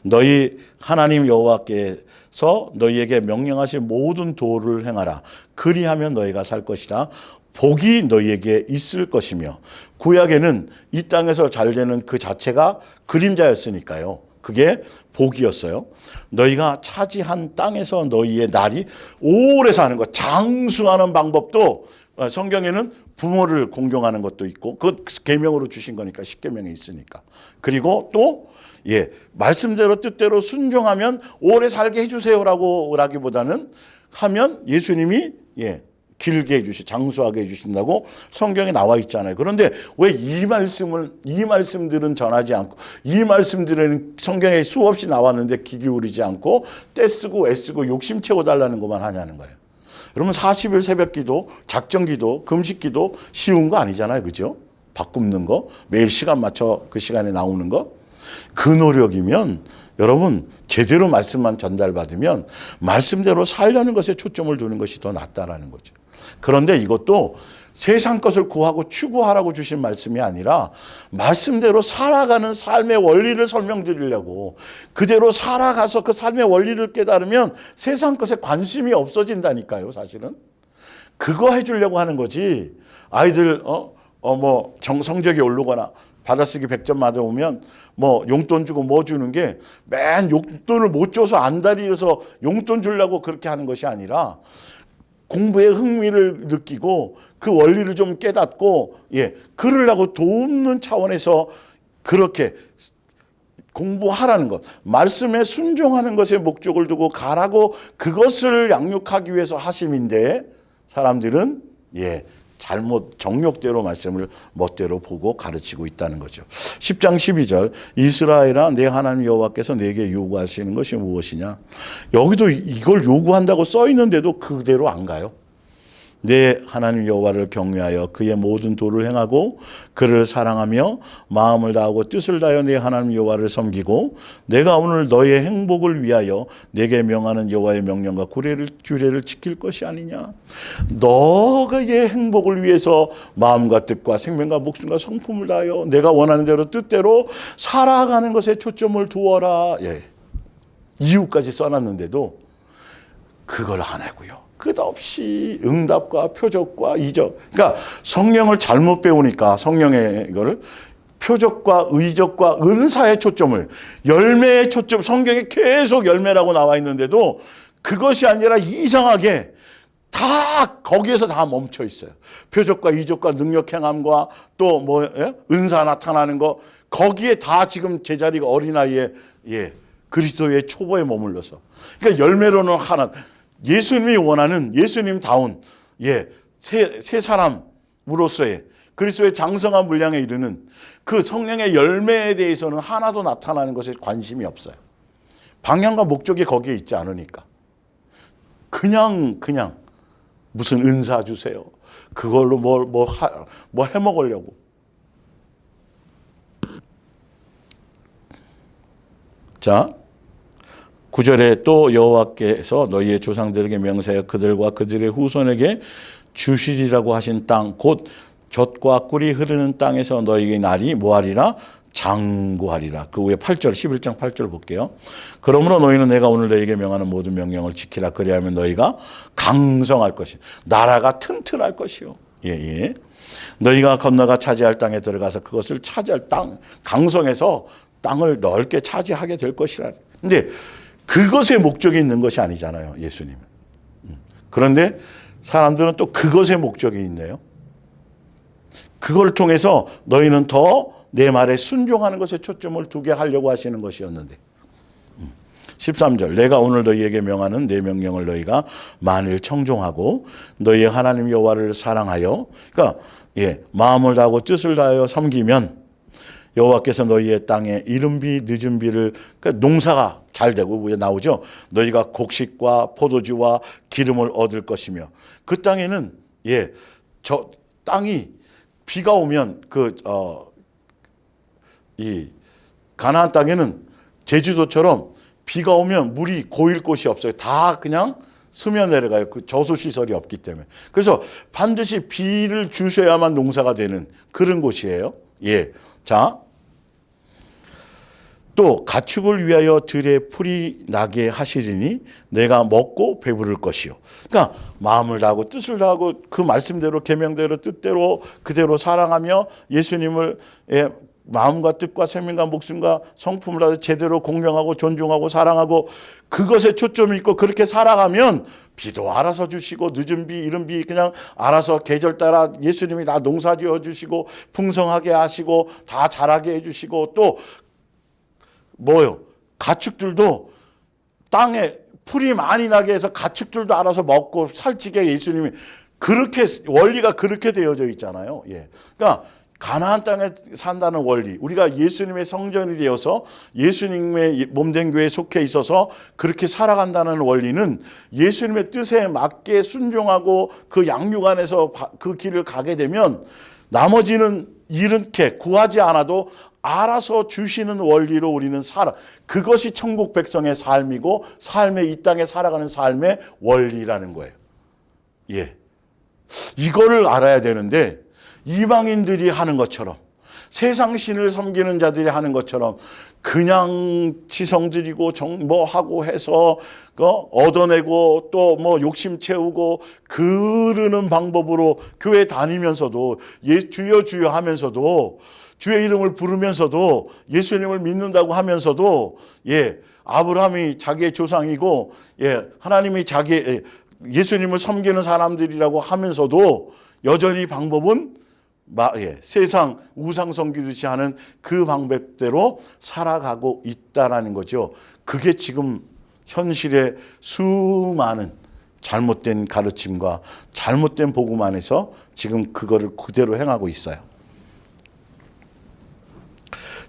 너희 하나님 여호와께서 너희에게 명령하신 모든 도를 행하라. 그리하면 너희가 살 것이다. 복이 너희에게 있을 것이며 구약에는 이 땅에서 잘 되는 그 자체가 그림자였으니까요. 그게 복이었어요. 너희가 차지한 땅에서 너희의 날이 오래 사는 것, 장수하는 방법도 성경에는 부모를 공경하는 것도 있고 그건 계명으로 주신 거니까 십계명에 있으니까. 그리고 또 말씀대로 뜻대로 순종하면 오래 살게 해주세요라고 라기보다는 하면 예수님이 길게 해주시, 장수하게 해주신다고 성경에 나와 있잖아요. 그런데 왜 이 말씀들은 전하지 않고 이 말씀들은 성경에 수없이 나왔는데 귀 기울이지 않고 떼쓰고 애쓰고 욕심 채워달라는 것만 하냐는 거예요. 여러분 40일 새벽기도, 작정기도, 금식기도 쉬운 거 아니잖아요. 그죠? 밥 굽는 거, 매일 시간 맞춰 그 시간에 나오는 거. 그 노력이면 여러분 제대로 말씀만 전달받으면 말씀대로 살려는 것에 초점을 두는 것이 더 낫다라는 거죠. 그런데 이것도 세상 것을 구하고 추구하라고 주신 말씀이 아니라 말씀대로 살아가는 삶의 원리를 설명드리려고 그대로 살아가서 그 삶의 원리를 깨달으면 세상 것에 관심이 없어진다니까요. 사실은 그거 해주려고 하는 거지. 아이들 성적이 오르거나 받아쓰기 100점 맞아오면 뭐 용돈 주고 뭐 주는 게 맨 용돈을 못 줘서 안달이어서 용돈 주려고 그렇게 하는 것이 아니라 공부에 흥미를 느끼고 그 원리를 좀 깨닫고 그러려고 돕는 차원에서 그렇게 공부하라는 것, 말씀에 순종하는 것에 목적을 두고 가라고 그것을 양육하기 위해서 하심인데 사람들은 잘못 정욕대로 말씀을 멋대로 보고 가르치고 있다는 거죠. 10장 12절 이스라엘아 내 하나님 여호와께서 내게 요구하시는 것이 무엇이냐. 여기도 이걸 요구한다고 써 있는데도 그대로 안 가요. 내 하나님 여호와를 경외하여 그의 모든 도를 행하고 그를 사랑하며 마음을 다하고 뜻을 다하여 내 하나님 여호와를 섬기고 내가 오늘 너의 행복을 위하여 내게 명하는 여호와의 명령과 규례를 지킬 것이 아니냐. 너의 행복을 위해서 마음과 뜻과 생명과 목숨과 성품을 다하여 내가 원하는 대로 뜻대로 살아가는 것에 초점을 두어라. 이유까지 써놨는데도 그걸 안 하고요. 끝없이 응답과 표적과 이적. 그러니까 성령을 잘못 배우니까 성령의 이거를 표적과 의적과 은사의 초점을 열매의 초점 성경에 계속 열매라고 나와 있는데도 그것이 아니라 이상하게 다 거기에서 다 멈춰 있어요. 표적과 이적과 능력 행함과 또 뭐 은사 나타나는 거 거기에 다 지금 제자리가 어린아이의 그리스도의 초보에 머물러서 그러니까 열매로는 하나 예수님이 원하는 예수님다운 새 사람으로서의 그리스도의 장성한 분량에 이르는 그 성령의 열매에 대해서는 하나도 나타나는 것에 관심이 없어요. 방향과 목적이 거기에 있지 않으니까 그냥 무슨 은사 주세요. 그걸로 뭐 해먹으려고. 자, 9절에 또 여호와께서 너희의 조상들에게 명세하여 그들과 그들의 후손에게 주시리라고 하신 땅 곧 젖과 꿀이 흐르는 땅에서 너희의 날이 뭐하리라? 장구하리라. 그 후에 8절 11장 8절 볼게요. 그러므로 너희는 내가 오늘 너희에게 명하는 모든 명령을 지키라. 그리하면 너희가 강성할 것이 나라가 튼튼할 것이요. 너희가 건너가 차지할 땅에 들어가서 그것을 차지할 땅 강성해서 땅을 넓게 차지하게 될 것이라. 근데 그것의 목적이 있는 것이 아니잖아요. 예수님은. 그런데 사람들은 또 그것의 목적이 있네요. 그걸 통해서 너희는 더 내 말에 순종하는 것에 초점을 두게 하려고 하시는 것이었는데 13절 내가 오늘 너희에게 명하는 내 명령을 너희가 만일 청종하고 너희의 하나님 여호와를 사랑하여 그러니까 마음을 다하고 뜻을 다하여 섬기면 여호와께서 너희의 땅에 이른 비 늦은 비를 그러니까 농사가 잘 되고 위에 나오죠. 너희가 곡식과 포도주와 기름을 얻을 것이며 그 땅에는 저 땅이 비가 오면 이 가나안 땅에는 제주도처럼 비가 오면 물이 고일 곳이 없어요. 다 그냥 스며 내려가요. 그 저수 시설이 없기 때문에. 그래서 반드시 비를 주셔야만 농사가 되는 그런 곳이에요. 자, 또 가축을 위하여 들에 풀이 나게 하시리니 내가 먹고 배부를 것이요. 그러니까 마음을 다하고 뜻을 다하고 그 말씀대로 계명대로 뜻대로 그대로 사랑하며 예수님을 마음과 뜻과 생명과 목숨과 성품을 다해 제대로 공경하고 존중하고 사랑하고 그것에 초점이 있고 그렇게 살아가면 비도 알아서 주시고 늦은 비 이른 비 그냥 알아서 계절 따라 예수님이 다 농사지어 주시고 풍성하게 하시고 다 자라게 해주시고 또 가축들도 땅에 풀이 많이 나게 해서 가축들도 알아서 먹고 살찌게 예수님이 그렇게 원리가 그렇게 되어져 있잖아요. 그러니까 가나안 땅에 산다는 원리, 우리가 예수님의 성전이 되어서 예수님의 몸된 교회에 속해 있어서 그렇게 살아간다는 원리는 예수님의 뜻에 맞게 순종하고 그 양육 안에서 그 길을 가게 되면 나머지는 이렇게 구하지 않아도 알아서 주시는 원리로 우리는 살아. 그것이 천국 백성의 삶이고 삶의 이 땅에 살아가는 삶의 원리라는 거예요. 이거를 알아야 되는데 이방인들이 하는 것처럼 세상 신을 섬기는 자들이 하는 것처럼 그냥 지성 들이고 하고 해서 얻어내고 또 욕심 채우고 그러는 방법으로 교회 다니면서도 주여 주여 하면서도 주의 이름을 부르면서도 예수님을 믿는다고 하면서도 아브라함이 자기의 조상이고 하나님이 예수님을 섬기는 사람들이라고 하면서도 여전히 방법은 세상 우상 섬기듯이 하는 그 방법대로 살아가고 있다라는 거죠. 그게 지금 현실의 수많은 잘못된 가르침과 잘못된 복음 안에서 지금 그거를 그대로 행하고 있어요.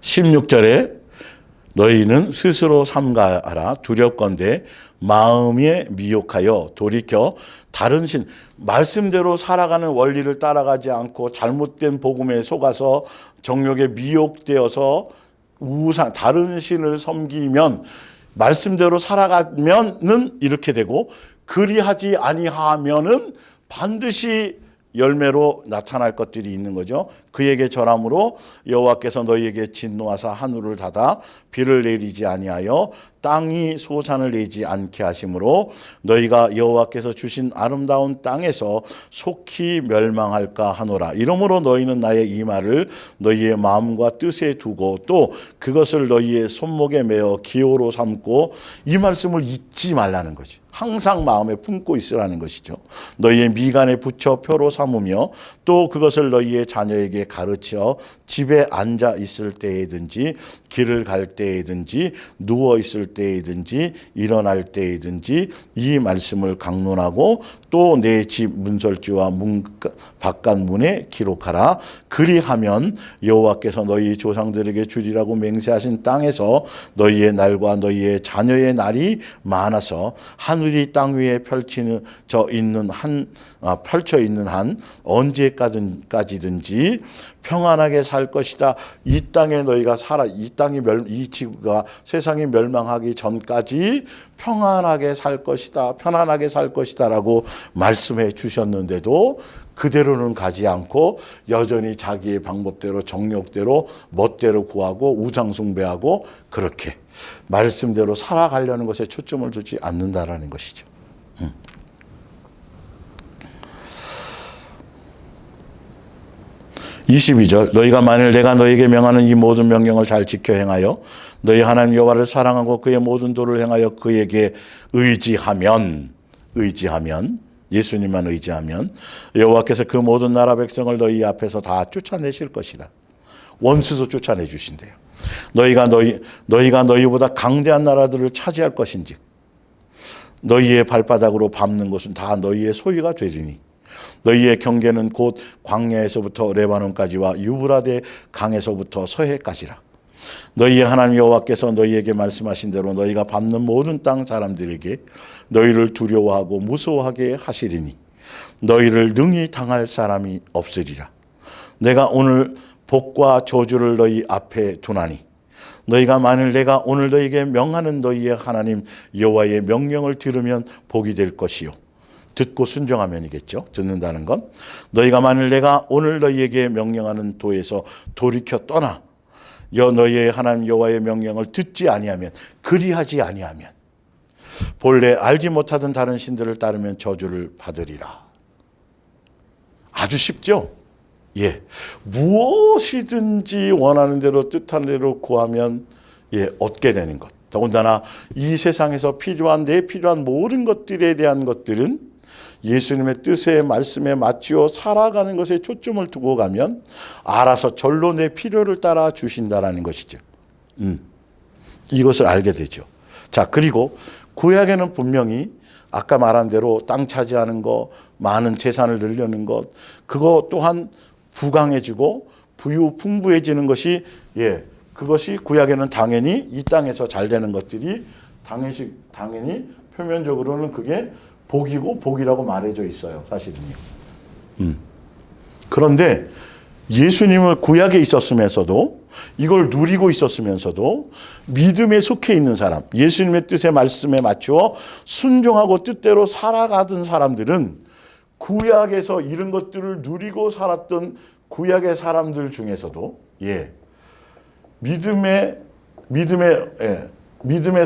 16절에 너희는 스스로 삼가하라 두렵건대 마음에 미혹하여 돌이켜 다른 신 말씀대로 살아가는 원리를 따라가지 않고 잘못된 복음에 속아서 정욕에 미혹되어서 다른 신을 섬기면 말씀대로 살아가면은 이렇게 되고 그리하지 아니하면은 반드시 열매로 나타날 것들이 있는 거죠. 그에게 절함으로 여호와께서 너희에게 진노하사 하늘을 닫아 비를 내리지 아니하여 땅이 소산을 내지 않게 하심으로 너희가 여호와께서 주신 아름다운 땅에서 속히 멸망할까 하노라. 이러므로 너희는 나의 이 말을 너희의 마음과 뜻에 두고 또 그것을 너희의 손목에 매어 기호로 삼고, 이 말씀을 잊지 말라는 거지. 항상 마음에 품고 있으라는 것이죠. 너희의 미간에 붙여 표로 삼으며 또 그것을 너희의 자녀에게 가르쳐 집에 앉아 있을 때에든지 길을 갈 때에든지 누워 있을 때에든지 일어날 때에든지 이 말씀을 강론하고 또 내 집 문설주와 문 바깥 문에 기록하라. 그리하면 여호와께서 너희 조상들에게 주리라고 맹세하신 땅에서 너희의 날과 너희의 자녀의 날이 많아서 하늘이 땅 위에 펼쳐 있는 한 언제까지든지 평안하게 살 것이다. 이 땅에 너희가 살아, 이 지구가 세상이 멸망하기 전까지 평안하게 살 것이다. 편안하게 살 것이다라고 말씀해 주셨는데도 그대로는 가지 않고 여전히 자기의 방법대로 정욕대로 멋대로 구하고 우상숭배하고 그렇게 말씀대로 살아가려는 것에 초점을 두지 않는다라는 것이죠. 22절 너희가 만일 내가 너희에게 명하는 이 모든 명령을 잘 지켜 행하여 너희 하나님 여호와를 사랑하고 그의 모든 도를 행하여 그에게 의지하면 예수님만 의지하면 여호와께서 그 모든 나라 백성을 너희 앞에서 다 쫓아내실 것이라. 원수도 쫓아내 주신대요. 너희가 너희보다 강대한 나라들을 차지할 것인즉 너희의 발바닥으로 밟는 것은 다 너희의 소유가 되리니 너희의 경계는 곧 광야에서부터 레바논까지와 유브라데 강에서부터 서해까지라. 너희의 하나님 여호와께서 너희에게 말씀하신 대로 너희가 밟는 모든 땅 사람들에게 너희를 두려워하고 무서워하게 하시리니 너희를 능히 당할 사람이 없으리라. 내가 오늘 복과 저주를 너희 앞에 두나니 너희가 만일 내가 오늘 너희에게 명하는 너희의 하나님 여호와의 명령을 들으면 복이 될 것이요. 듣고 순종하면이겠죠. 듣는다는 건 너희가 만일 내가 오늘 너희에게 명령하는 도에서 돌이켜 떠나 너희의 하나님 여호와의 명령을 듣지 아니하면, 그리하지 아니하면 본래 알지 못하던 다른 신들을 따르면 저주를 받으리라. 아주 쉽죠? 예, 무엇이든지 원하는 대로 뜻한 대로 구하면 얻게 되는 것. 더군다나 이 세상에서 내 필요한 모든 것들에 대한 것들은 예수님의 뜻에 말씀에 맞추어 살아가는 것에 초점을 두고 가면 알아서 절로 내 필요를 따라 주신다라는 것이죠. 이것을 알게 되죠. 자, 그리고 구약에는 분명히 아까 말한 대로 땅 차지하는 것, 많은 재산을 늘려는 것, 그거 또한 부강해지고 풍부해지는 것이 그것이 구약에는 당연히 이 땅에서 잘 되는 것들이 당연히 표면적으로는 그게 복이고 복이라고 말해져 있어요. 사실은요. 그런데 예수님을 구약에 있었으면서도 이걸 누리고 있었으면서도 믿음에 속해 있는 사람, 예수님의 뜻의 말씀에 맞추어 순종하고 뜻대로 살아가던 사람들은 구약에서 이런 것들을 누리고 살았던 구약의 사람들 중에서도 믿음의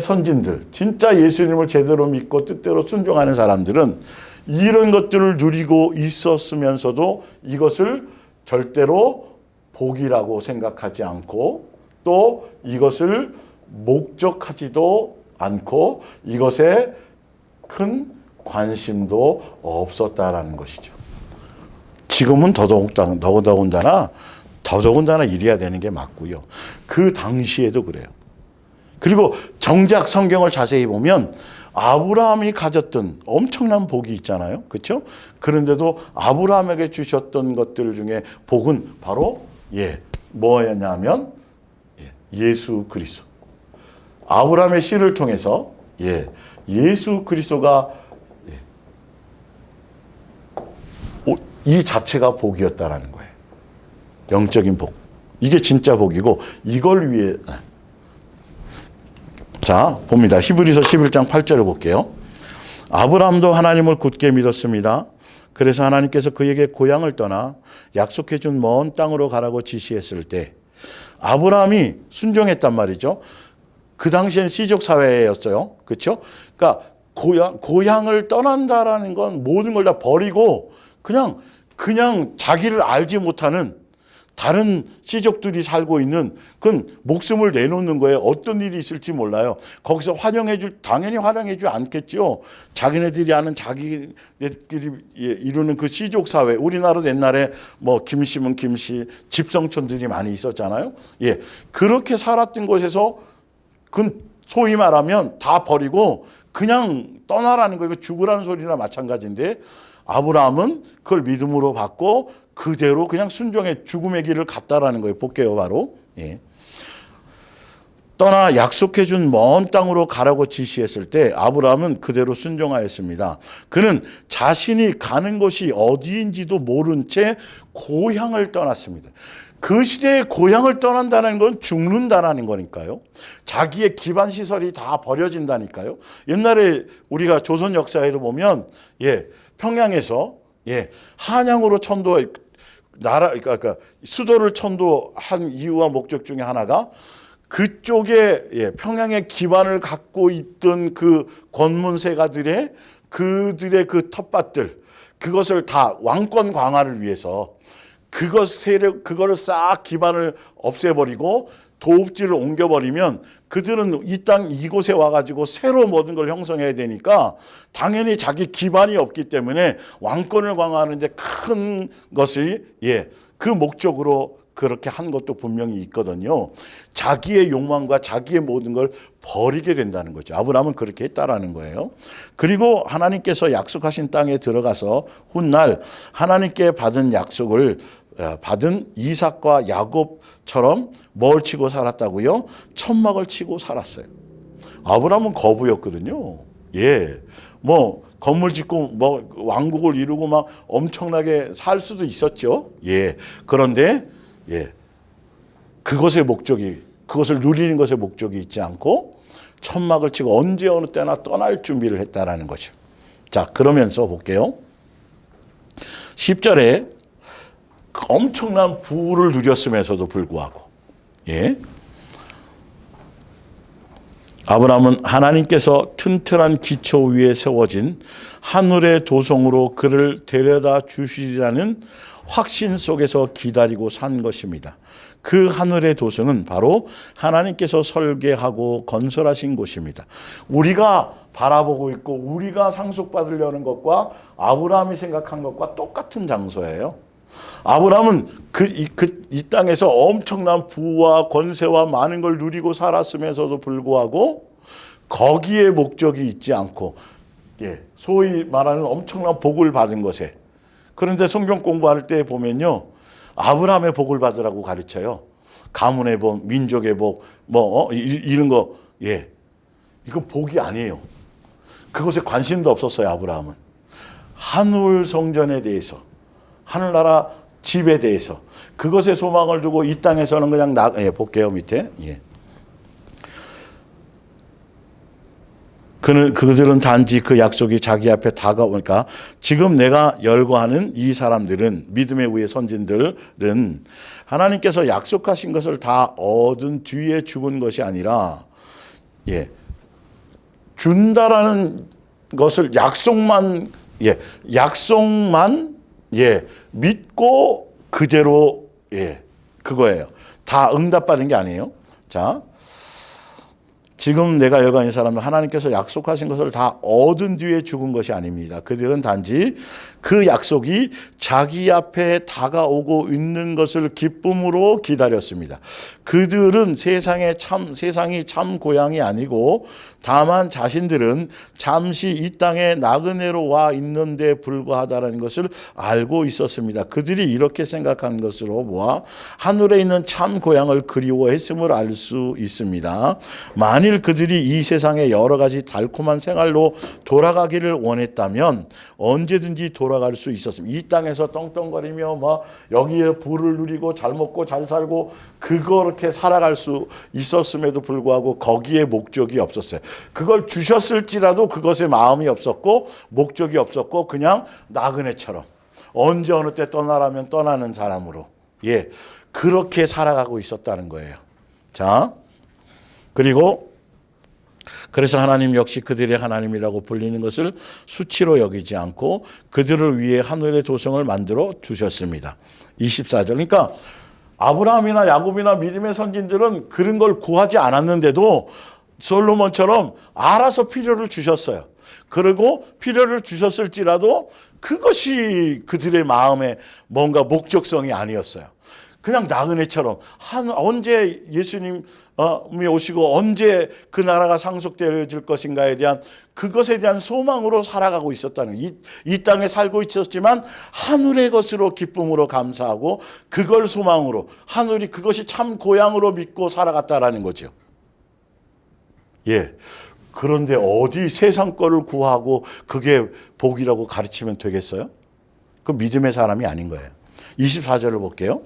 선진들, 진짜 예수님을 제대로 믿고 뜻대로 순종하는 사람들은 이런 것들을 누리고 있었으면서도 이것을 절대로 복이라고 생각하지 않고 또 이것을 목적하지도 않고 이것에 큰 관심도 없었다라는 것이죠. 지금은 더더군다나 이래야 되는 게 맞고요. 그 당시에도 그래요. 그리고 정작 성경을 자세히 보면 아브라함이 가졌던 엄청난 복이 있잖아요. 그렇죠? 그런데도 아브라함에게 주셨던 것들 중에 복은 바로 뭐였냐면 예수 그리스도. 아브라함의 씨를 통해서 예수 그리스도가 이 자체가 복이었다라는 거예요. 영적인 복. 이게 진짜 복이고 이걸 위해 자, 봅니다. 히브리서 11장 8절을 볼게요. 아브라함도 하나님을 굳게 믿었습니다. 그래서 하나님께서 그에게 고향을 떠나 약속해 준 먼 땅으로 가라고 지시했을 때 아브라함이 순종했단 말이죠. 그 당시엔 시족 사회였어요. 그렇죠? 그러니까 고향을 떠난다라는 건 모든 걸 다 버리고 그냥 자기를 알지 못하는 다른 시족들이 살고 있는 그건 목숨을 내놓는 거예요. 어떤 일이 있을지 몰라요. 거기서 당연히 환영해주지 않겠죠. 자기네들이 아는 자기네들이 이루는 그 시족 사회. 우리나라도 옛날에 뭐 김씨면 김씨, 집성촌들이 많이 있었잖아요. 예, 그렇게 살았던 곳에서 그건 소위 말하면 다 버리고 그냥 떠나라는 거예요. 죽으라는 소리나 마찬가지인데 아브라함은 그걸 믿음으로 받고 그대로 그냥 순종의 죽음의 길을 갔다라는 거예요. 볼게요, 바로. 예. 떠나 약속해 준 먼 땅으로 가라고 지시했을 때 아브라함은 그대로 순종하였습니다. 그는 자신이 가는 곳이 어디인지도 모른 채 고향을 떠났습니다. 그 시대에 고향을 떠난다는 건 죽는다라는 거니까요. 자기의 기반 시설이 다 버려진다니까요. 옛날에 우리가 조선 역사에도 보면 평양에서 한양으로 그러니까 수도를 천도한 이유와 목적 중에 하나가 그쪽에 평양의 기반을 갖고 있던 그 권문세가들의 그들의 그 텃밭들 그것을 다 왕권 강화를 위해서 그거를 싹 기반을 없애버리고 도읍지를 옮겨버리면 그들은 이 땅 이곳에 와가지고 새로 모든 걸 형성해야 되니까 당연히 자기 기반이 없기 때문에 왕권을 강화하는 데 큰 것이 그 목적으로 그렇게 한 것도 분명히 있거든요. 자기의 욕망과 자기의 모든 걸 버리게 된다는 거죠. 아브라함은 그렇게 했다라는 거예요. 그리고 하나님께서 약속하신 땅에 들어가서 훗날 하나님께 받은 약속을 받은 이삭과 야곱처럼 뭘 치고 살았다고요? 천막을 치고 살았어요. 아브라함은 거부였거든요. 뭐 건물 짓고 뭐 왕국을 이루고 막 엄청나게 살 수도 있었죠. 그런데 그것을 누리는 것의 목적이 있지 않고 천막을 치고 언제 어느 때나 떠날 준비를 했다라는 거죠. 자, 그러면서 볼게요. 10절에 엄청난 부를 누렸으면서도 불구하고 아브라함은 하나님께서 튼튼한 기초 위에 세워진 하늘의 도성으로 그를 데려다 주시리라는 확신 속에서 기다리고 산 것입니다. 그 하늘의 도성은 바로 하나님께서 설계하고 건설하신 곳입니다. 우리가 바라보고 있고 우리가 상속받으려는 것과 아브라함이 생각한 것과 똑같은 장소예요. 아브라함은 이 땅에서 엄청난 부와 권세와 많은 걸 누리고 살았으면서도 불구하고 거기에 목적이 있지 않고 소위 말하는 엄청난 복을 받은 것에 그런데 성경 공부할 때 보면요. 아브라함의 복을 받으라고 가르쳐요. 가문의 복, 민족의 복, 이런 거. 이건 복이 아니에요. 그것에 관심도 없었어요, 아브라함은. 하늘 성전에 대해서, 하늘나라 집에 대해서 그것에 소망을 두고 이 땅에서는 그냥 볼게요, 밑에. 그들은 단지 그 약속이 자기 앞에 다가오니까 지금 내가 열거하는 이 사람들은 믿음의 위의 선진들은 하나님께서 약속하신 것을 다 얻은 뒤에 죽은 것이 아니라 준다라는 것을 약속만 믿고 그대로 그거예요. 다 응답받은 게 아니에요. 자, 지금 내가 열거한 사람은 하나님께서 약속하신 것을 다 얻은 뒤에 죽은 것이 아닙니다. 그들은 단지 그 약속이 자기 앞에 다가오고 있는 것을 기쁨으로 기다렸습니다. 그들은 세상이 참 고향이 아니고 다만 자신들은 잠시 이 땅에 나그네로 와 있는데 불과하다는 것을 알고 있었습니다. 그들이 이렇게 생각한 것으로 보아 하늘에 있는 참 고향을 그리워했음을 알 수 있습니다. 만일 만일 그들이 이 세상의 여러 가지 달콤한 생활로 돌아가기를 원했다면 언제든지 돌아갈 수 있었습니다. 이 땅에서 떵떵거리며 막 여기에 부를 누리고 잘 먹고 잘 살고 그렇게 살아갈 수 있었음에도 불구하고 거기에 목적이 없었어요. 그걸 주셨을지라도 그것에 마음이 없었고 목적이 없었고 그냥 나그네처럼 언제 어느 때 떠나라면 떠나는 사람으로 그렇게 살아가고 있었다는 거예요. 자, 그리고 그래서 하나님 역시 그들의 하나님이라고 불리는 것을 수치로 여기지 않고 그들을 위해 하늘의 도성을 만들어 두셨습니다. 24절. 그러니까 아브라함이나 야곱이나 믿음의 선진들은 그런 걸 구하지 않았는데도 솔로몬처럼 알아서 필요를 주셨어요. 그리고 필요를 주셨을지라도 그것이 그들의 마음에 뭔가 목적성이 아니었어요. 그냥 나그네처럼 언제 예수님이 오시고 언제 그 나라가 상속되어질 것인가에 대한 그것에 대한 소망으로 살아가고 있었다는 이 땅에 살고 있었지만 하늘의 것으로 기쁨으로 감사하고 그걸 소망으로 하늘이 그것이 참 고향으로 믿고 살아갔다라는 거죠. 그런데 어디 세상 거를 구하고 그게 복이라고 가르치면 되겠어요? 그건 믿음의 사람이 아닌 거예요. 24절을 볼게요.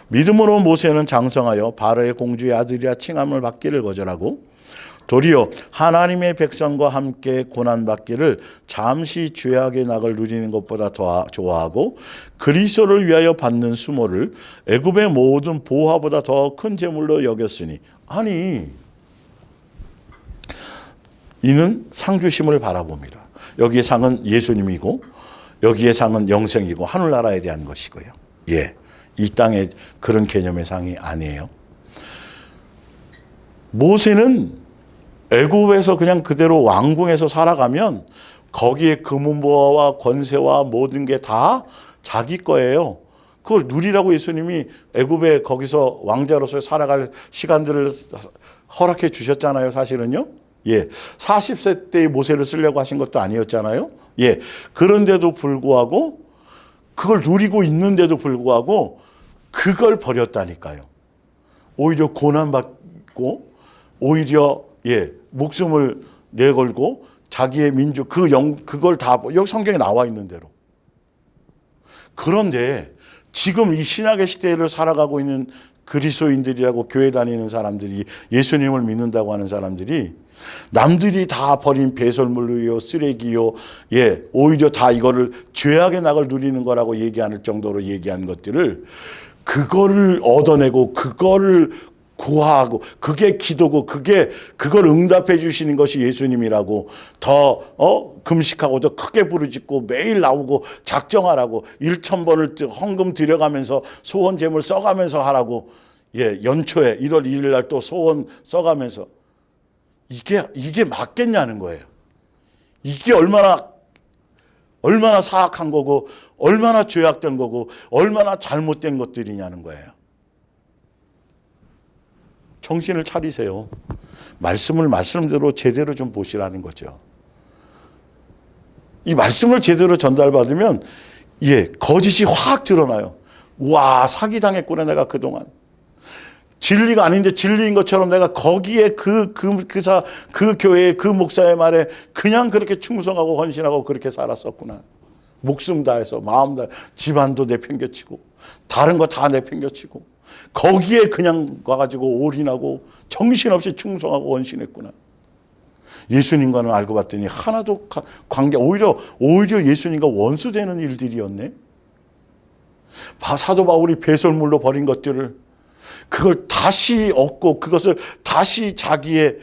믿음으로 모세는 장성하여 바로의 공주의 아들이라 칭함을 받기를 거절하고 도리어 하나님의 백성과 함께 고난받기를 잠시 죄악의 낙을 누리는 것보다 더 좋아하고 그리스도를 위하여 받는 수모를 애굽의 모든 보화보다 더 큰 재물로 여겼으니 아니 이는 상주심을 바라봅니다. 여기의 상은 예수님이고 여기의 상은 영생이고 하늘나라에 대한 것이고요. 이 땅의 그런 개념의 상이 아니에요. 모세는 애굽에서 그냥 그대로 왕궁에서 살아가면 거기에 금은보화와 권세와 모든 게 다 자기 거예요. 그걸 누리라고 예수님이 애굽에 거기서 왕자로서 살아갈 시간들을 허락해 주셨잖아요. 사실은요. 40세 때의 모세를 쓰려고 하신 것도 아니었잖아요. 그런데도 불구하고 그걸 누리고 있는데도 불구하고 그걸 버렸다니까요. 오히려 고난받고 오히려 목숨을 내걸고 자기의 민족 그걸 다 여기 성경에 나와 있는 대로. 그런데 지금 이 신약의 시대를 살아가고 있는 그리스도인들이라고 교회 다니는 사람들이 예수님을 믿는다고 하는 사람들이 남들이 다 버린 배설물이요 쓰레기요 오히려 다 이거를 죄악의 낙을 누리는 거라고 얘기할 정도로 얘기한 것들을 그거를 얻어내고 그거를 구하고 그게 기도고 그걸 응답해 주시는 것이 예수님이라고 더 금식하고 더 크게 부르짖고 매일 나오고 작정하라고 1,000번을 헌금 드려가면서 소원 제물 써가면서 하라고 연초에 1월 1일 날 또 소원 써가면서 이게 맞겠냐는 거예요. 이게 얼마나 사악한 거고 얼마나 죄악된 거고 얼마나 잘못된 것들이냐는 거예요. 정신을 차리세요. 말씀을 말씀대로 제대로 좀 보시라는 거죠. 이 말씀을 제대로 전달받으면 거짓이 확 드러나요. 와, 사기당했구나 내가 그동안. 진리가 아닌데 진리인 것처럼 내가 거기에 그 교회의 그 목사의 말에 그냥 그렇게 충성하고 헌신하고 그렇게 살았었구나. 목숨 다해서 마음 다해 집안도 내팽개치고 다른 거 다 내팽개치고 거기에 그냥 와가지고 올인하고 정신없이 충성하고 헌신했구나. 예수님과는 알고 봤더니 하나도 관계 오히려 예수님과 원수되는 일들이었네. 사도 바울이 배설물로 버린 것들을 그걸 다시 얻고 그것을 다시 자기의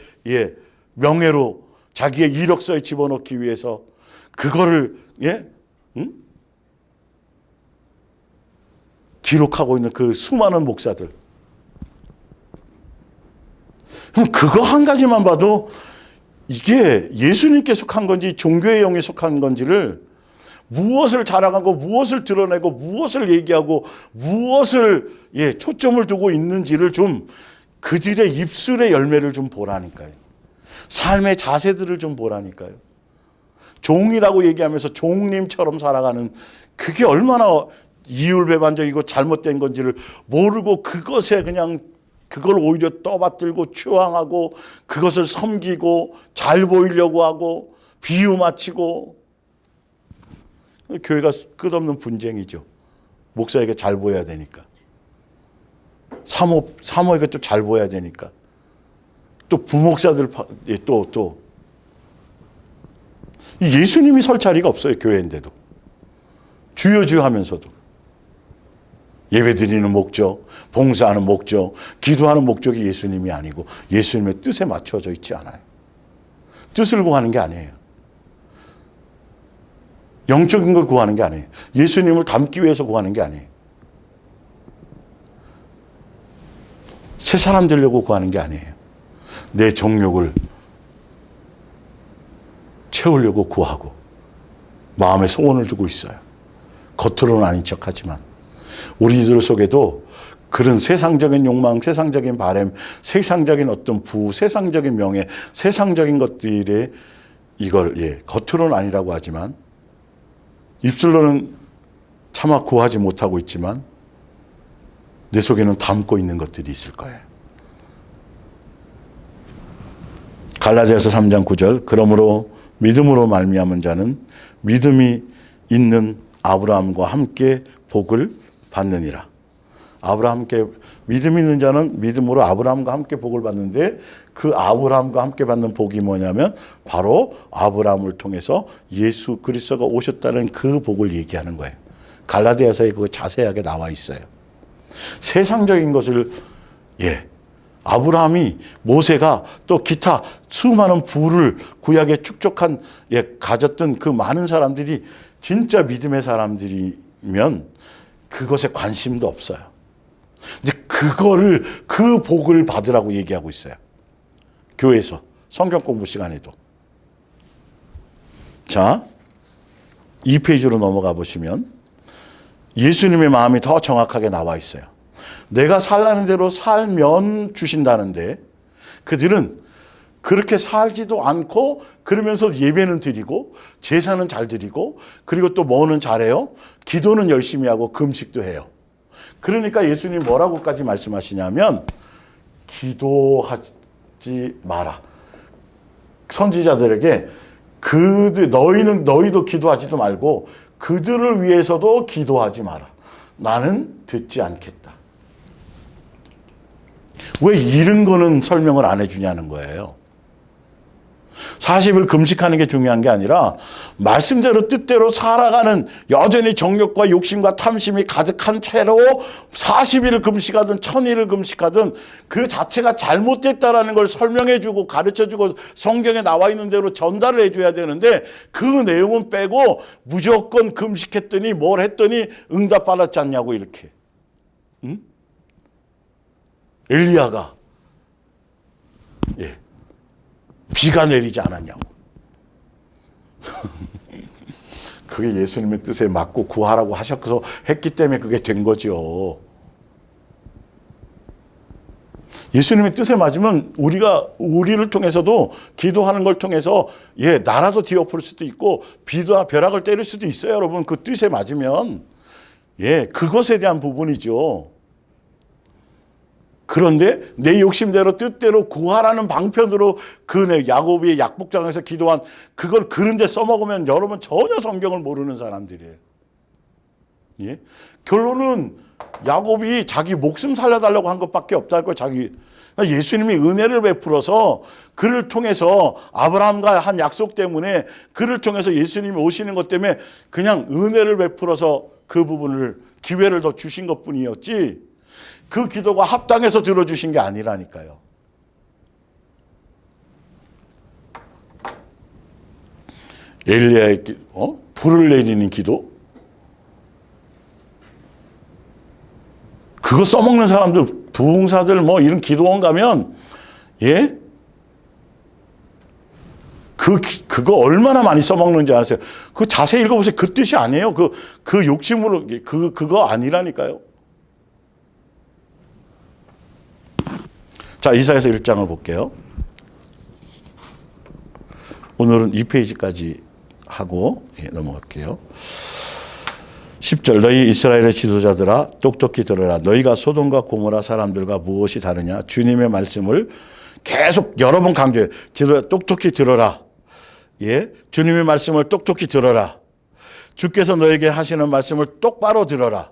명예로 자기의 이력서에 집어넣기 위해서 그거를 기록하고 있는 그 수많은 목사들. 그럼 그거 한 가지만 봐도 이게 예수님께 속한 건지 종교의 영에 속한 건지를 무엇을 자랑하고 무엇을 드러내고 무엇을 얘기하고 무엇을 초점을 두고 있는지를 좀 그들의 입술의 열매를 좀 보라니까요. 삶의 자세들을 좀 보라니까요. 종이라고 얘기하면서 종님처럼 살아가는 그게 얼마나 이율배반적이고 잘못된 건지를 모르고 그것에 그냥 그걸 오히려 떠받들고 추앙하고 그것을 섬기고 잘 보이려고 하고 비유 맞추고, 교회가 끝없는 분쟁이죠. 목사에게 잘 보여야 되니까, 사모에게 또 잘 보여야 되니까, 또 부목사들 또 예수님이 설 자리가 없어요. 교회인데도 주여 하면서도 예배드리는 목적, 봉사하는 목적, 기도하는 목적이 예수님이 아니고 예수님의 뜻에 맞춰져 있지 않아요. 뜻을 구하는 게 아니에요. 영적인 걸 구하는 게 아니에요. 예수님을 닮기 위해서 구하는 게 아니에요. 새 사람 되려고 구하는 게 아니에요. 내 정욕을 채우려고 구하고 마음에 소원을 두고 있어요. 겉으로는 아닌 척하지만 우리들 속에도 그런 세상적인 욕망, 세상적인 바램, 세상적인 어떤 세상적인 명예, 세상적인 것들에 이걸 겉으로는 아니라고 하지만 입술로는 차마 구하지 못하고 있지만 내 속에는 담고 있는 것들이 있을 거예요. 갈라디아서 3장 9절, 그러므로 믿음으로 말미암은 자는 믿음이 있는 아브라함과 함께 복을 받느니라. 믿음 있는 자는 믿음으로 아브라함과 함께 복을 받는데, 그 아브라함과 함께 받는 복이 뭐냐면 바로 아브라함을 통해서 예수 그리스도가 오셨다는 그 복을 얘기하는 거예요. 갈라디아서에 그거 자세하게 나와 있어요. 세상적인 것을 아브라함이, 모세가 또 기타 수많은 부를 구약에 축적한 가졌던 그 많은 사람들이 진짜 믿음의 사람들이면 그것에 관심도 없어요. 근데 그 복을 받으라고 얘기하고 있어요. 교회에서 성경 공부 시간에도. 자, 2페이지로 넘어가 보시면 예수님의 마음이 더 정확하게 나와 있어요. 내가 살라는 대로 살면 주신다는데, 그들은 그렇게 살지도 않고 그러면서 예배는 드리고 제사는 잘 드리고 그리고 또 뭐는 잘해요? 기도는 열심히 하고 금식도 해요. 그러니까 예수님 뭐라고까지 말씀하시냐면 기도하지 마라. 선지자들에게 너희도 기도하지도 말고 그들을 위해서도 기도하지 마라. 나는 듣지 않겠다. 왜 이런 거는 설명을 안 해주냐는 거예요. 40일 금식하는 게 중요한 게 아니라 말씀대로 뜻대로 살아가는, 여전히 정욕과 욕심과 탐심이 가득한 채로 40일을 금식하든 1000일을 금식하든 그 자체가 잘못됐다라는 걸 설명해주고 가르쳐주고 성경에 나와 있는 대로 전달을 해줘야 되는데, 그 내용은 빼고 무조건 금식했더니 뭘 했더니 응답받았지 않냐고 이렇게. 응? 엘리야가 비가 내리지 않았냐고. 그게 예수님의 뜻에 맞고 구하라고 하셔서 했기 때문에 그게 된 거죠. 예수님의 뜻에 맞으면 우리를 통해서도, 기도하는 걸 통해서 나라도 뒤엎을 수도 있고 비도 벼락을 때릴 수도 있어요. 여러분, 그 뜻에 맞으면 그것에 대한 부분이죠. 그런데 내 욕심대로 뜻대로 구하라는 방편으로 야곱이 약복장에서 기도한 그걸 그런 데 써먹으면 여러분 전혀 성경을 모르는 사람들이에요. 결론은 야곱이 자기 목숨 살려달라고 한 것밖에 없다는 거예요. 예수님이 은혜를 베풀어서 그를 통해서 아브라함과 한 약속 때문에, 그를 통해서 예수님이 오시는 것 때문에 그냥 은혜를 베풀어서 그 부분을, 기회를 더 주신 것뿐이었지, 그 기도가 합당해서 들어주신 게 아니라니까요. 엘리야의 불을 내리는 기도? 그거 써먹는 사람들, 부흥사들 이런 기도원 가면 그거 얼마나 많이 써먹는지 아세요? 그 자세히 읽어보세요. 그 뜻이 아니에요. 그 욕심으로 그거 아니라니까요. 자, 이사야서 1장을 볼게요. 오늘은 2페이지까지 하고 넘어갈게요. 10절 너희 이스라엘의 지도자들아 똑똑히 들어라. 너희가 소돔과 고모라 사람들과 무엇이 다르냐. 주님의 말씀을 계속 여러 번 강조해요. 똑똑히 들어라. 예, 주님의 말씀을 똑똑히 들어라. 주께서 너에게 하시는 말씀을 똑바로 들어라.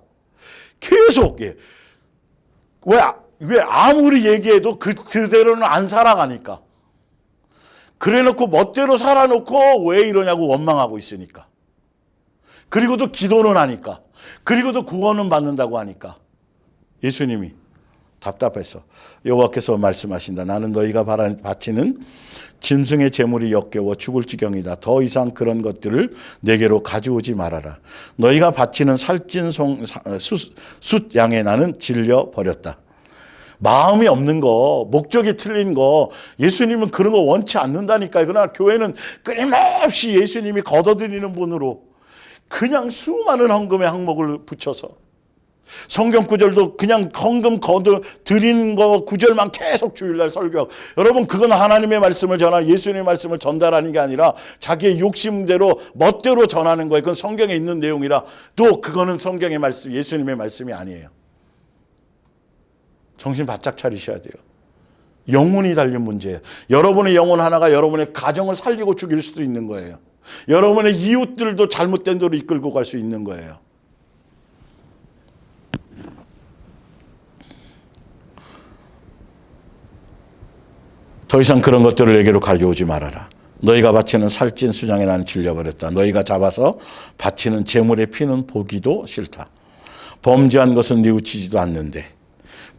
계속. 예. 왜 아무리 얘기해도 그대로는 안 살아가니까. 그래놓고 멋대로 살아놓고 왜 이러냐고 원망하고 있으니까. 그리고도 기도는 하니까. 그리고도 구원은 받는다고 하니까. 예수님이 답답해서 여호와께서 말씀하신다. 나는 너희가 바치는 짐승의 제물이 역겨워 죽을 지경이다. 더 이상 그런 것들을 내게로 가져오지 말아라. 너희가 바치는 살찐 숫 양에 나는 질려 버렸다. 마음이 없는 거, 목적이 틀린 거, 예수님은 그런 거 원치 않는다니까요. 그러나 교회는 끊임없이 예수님이 걷어들이는 분으로 그냥 수많은 헌금의 항목을 붙여서 성경 구절도 그냥 헌금 드리는 거 구절만 계속 주일날 설교하고. 여러분, 그건 하나님의 말씀을 예수님의 말씀을 전달하는 게 아니라 자기의 욕심대로 멋대로 전하는 거예요. 그건 성경에 있는 내용이라 또 그거는 성경의 말씀, 예수님의 말씀이 아니에요. 정신 바짝 차리셔야 돼요. 영혼이 달린 문제예요. 여러분의 영혼 하나가 여러분의 가정을 살리고 죽일 수도 있는 거예요. 여러분의 이웃들도 잘못된 도로 이끌고 갈 수 있는 거예요. 더 이상 그런 것들을 내게로 가져오지 말아라. 너희가 바치는 살찐 수장에 나는 질려버렸다. 너희가 잡아서 바치는 제물의 피는 보기도 싫다. 범죄한 것은 뉘우치지도 않는데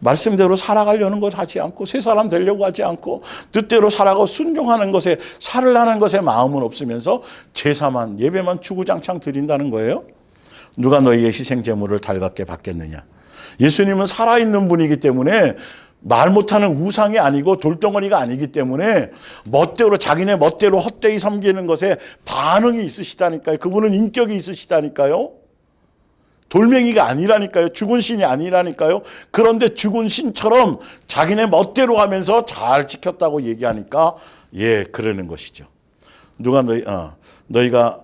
말씀대로 살아가려는 것 하지 않고 새 사람 되려고 하지 않고 뜻대로 살아가고 순종하는 것에 살을 하는 것에 마음은 없으면서 제사만 예배만 주구장창 드린다는 거예요. 누가 너희의 희생 제물을 달갑게 받겠느냐. 예수님은 살아있는 분이기 때문에 말 못하는 우상이 아니고 돌덩어리가 아니기 때문에 자기네 멋대로 헛되이 섬기는 것에 반응이 있으시다니까요. 그분은 인격이 있으시다니까요. 돌멩이가 아니라니까요. 죽은 신이 아니라니까요. 그런데 죽은 신처럼 자기네 멋대로 하면서 잘 지켰다고 얘기하니까 그러는 것이죠. 너희가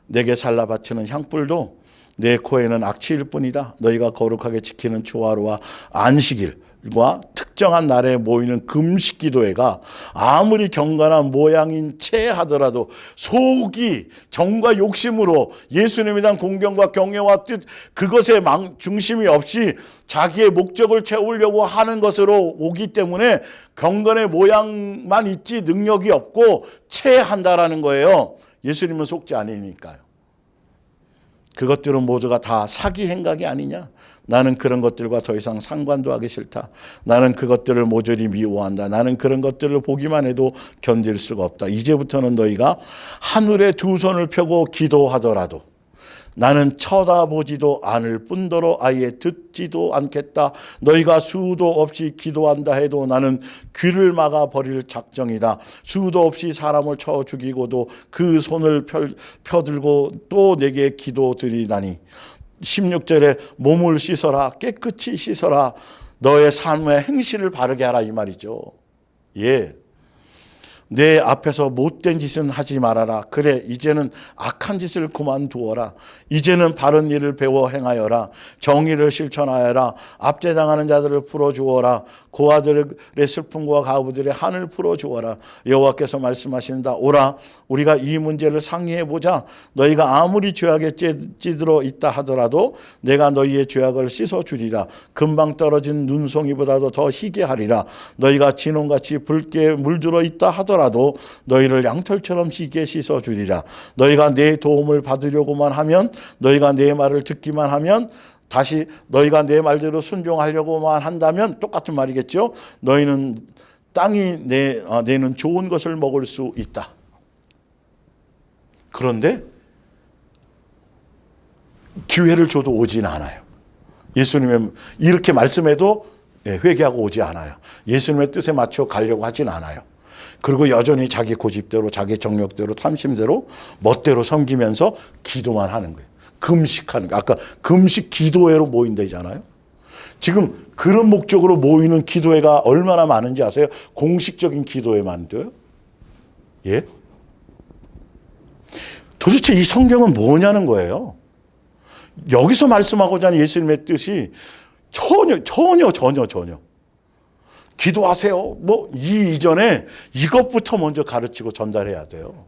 내게 살라 바치는 향불도 내 코에는 악취일 뿐이다. 너희가 거룩하게 지키는 초하루와 안식일과 특정한 날에 모이는 금식 기도회가 아무리 경건한 모양인 채 하더라도 속이 정과 욕심으로 예수님에 대한 공경과 경외와 뜻 그것에 중심이 없이 자기의 목적을 채우려고 하는 것으로 오기 때문에 경건의 모양만 있지 능력이 없고 채한다라는 거예요. 예수님은 속지 않으니까요. 그것들은 모두가 다 사기 행각이 아니냐. 나는 그런 것들과 더 이상 상관도 하기 싫다. 나는 그것들을 모조리 미워한다. 나는 그런 것들을 보기만 해도 견딜 수가 없다. 이제부터는 너희가 하늘에 두 손을 펴고 기도하더라도 나는 쳐다보지도 않을 뿐더러 아예 듣지도 않겠다. 너희가 수도 없이 기도한다 해도 나는 귀를 막아버릴 작정이다. 수도 없이 사람을 쳐 죽이고도 그 손을 펴들고 또 내게 기도드리다니. 16절에 몸을 씻어라. 깨끗이 씻어라. 너의 삶의 행실을 바르게 하라 이 말이죠. 내 앞에서 못된 짓은 하지 말아라. 그래 이제는 악한 짓을 그만두어라. 이제는 바른 일을 배워 행하여라. 정의를 실천하여라. 압제당하는 자들을 풀어주어라. 고아들의 슬픔과 가부들의 한을 풀어주어라. 여호와께서 말씀하신다. 오라 우리가 이 문제를 상의해보자. 너희가 아무리 죄악에 찌들어 있다 하더라도 내가 너희의 죄악을 씻어주리라. 금방 떨어진 눈송이보다도 더 희게 하리라. 너희가 진홍같이 붉게 물들어 있다 하더라도 너희를 양털처럼 희게 씻어주리라. 너희가 내 도움을 받으려고만 하면 너희가 내 말을 듣기만 하면 다시 너희가 내 말대로 순종하려고만 한다면 똑같은 말이겠죠. 너희는 땅이 내는 좋은 것을 먹을 수 있다. 그런데 기회를 줘도 오진 않아요. 예수님의 이렇게 말씀해도 회개하고 오지 않아요. 예수님의 뜻에 맞춰 가려고 하진 않아요. 그리고 여전히 자기 고집대로 자기 정력대로 탐심대로 멋대로 섬기면서 기도만 하는 거예요. 금식하는 거. 아까 금식 기도회로 모인다잖아요. 지금 그런 목적으로 모이는 기도회가 얼마나 많은지 아세요? 공식적인 기도회만도요. 도대체 이 성경은 뭐냐는 거예요. 여기서 말씀하고자 하는 예수님의 뜻이 전혀 기도하세요. 뭐 이전에 이것부터 먼저 가르치고 전달해야 돼요.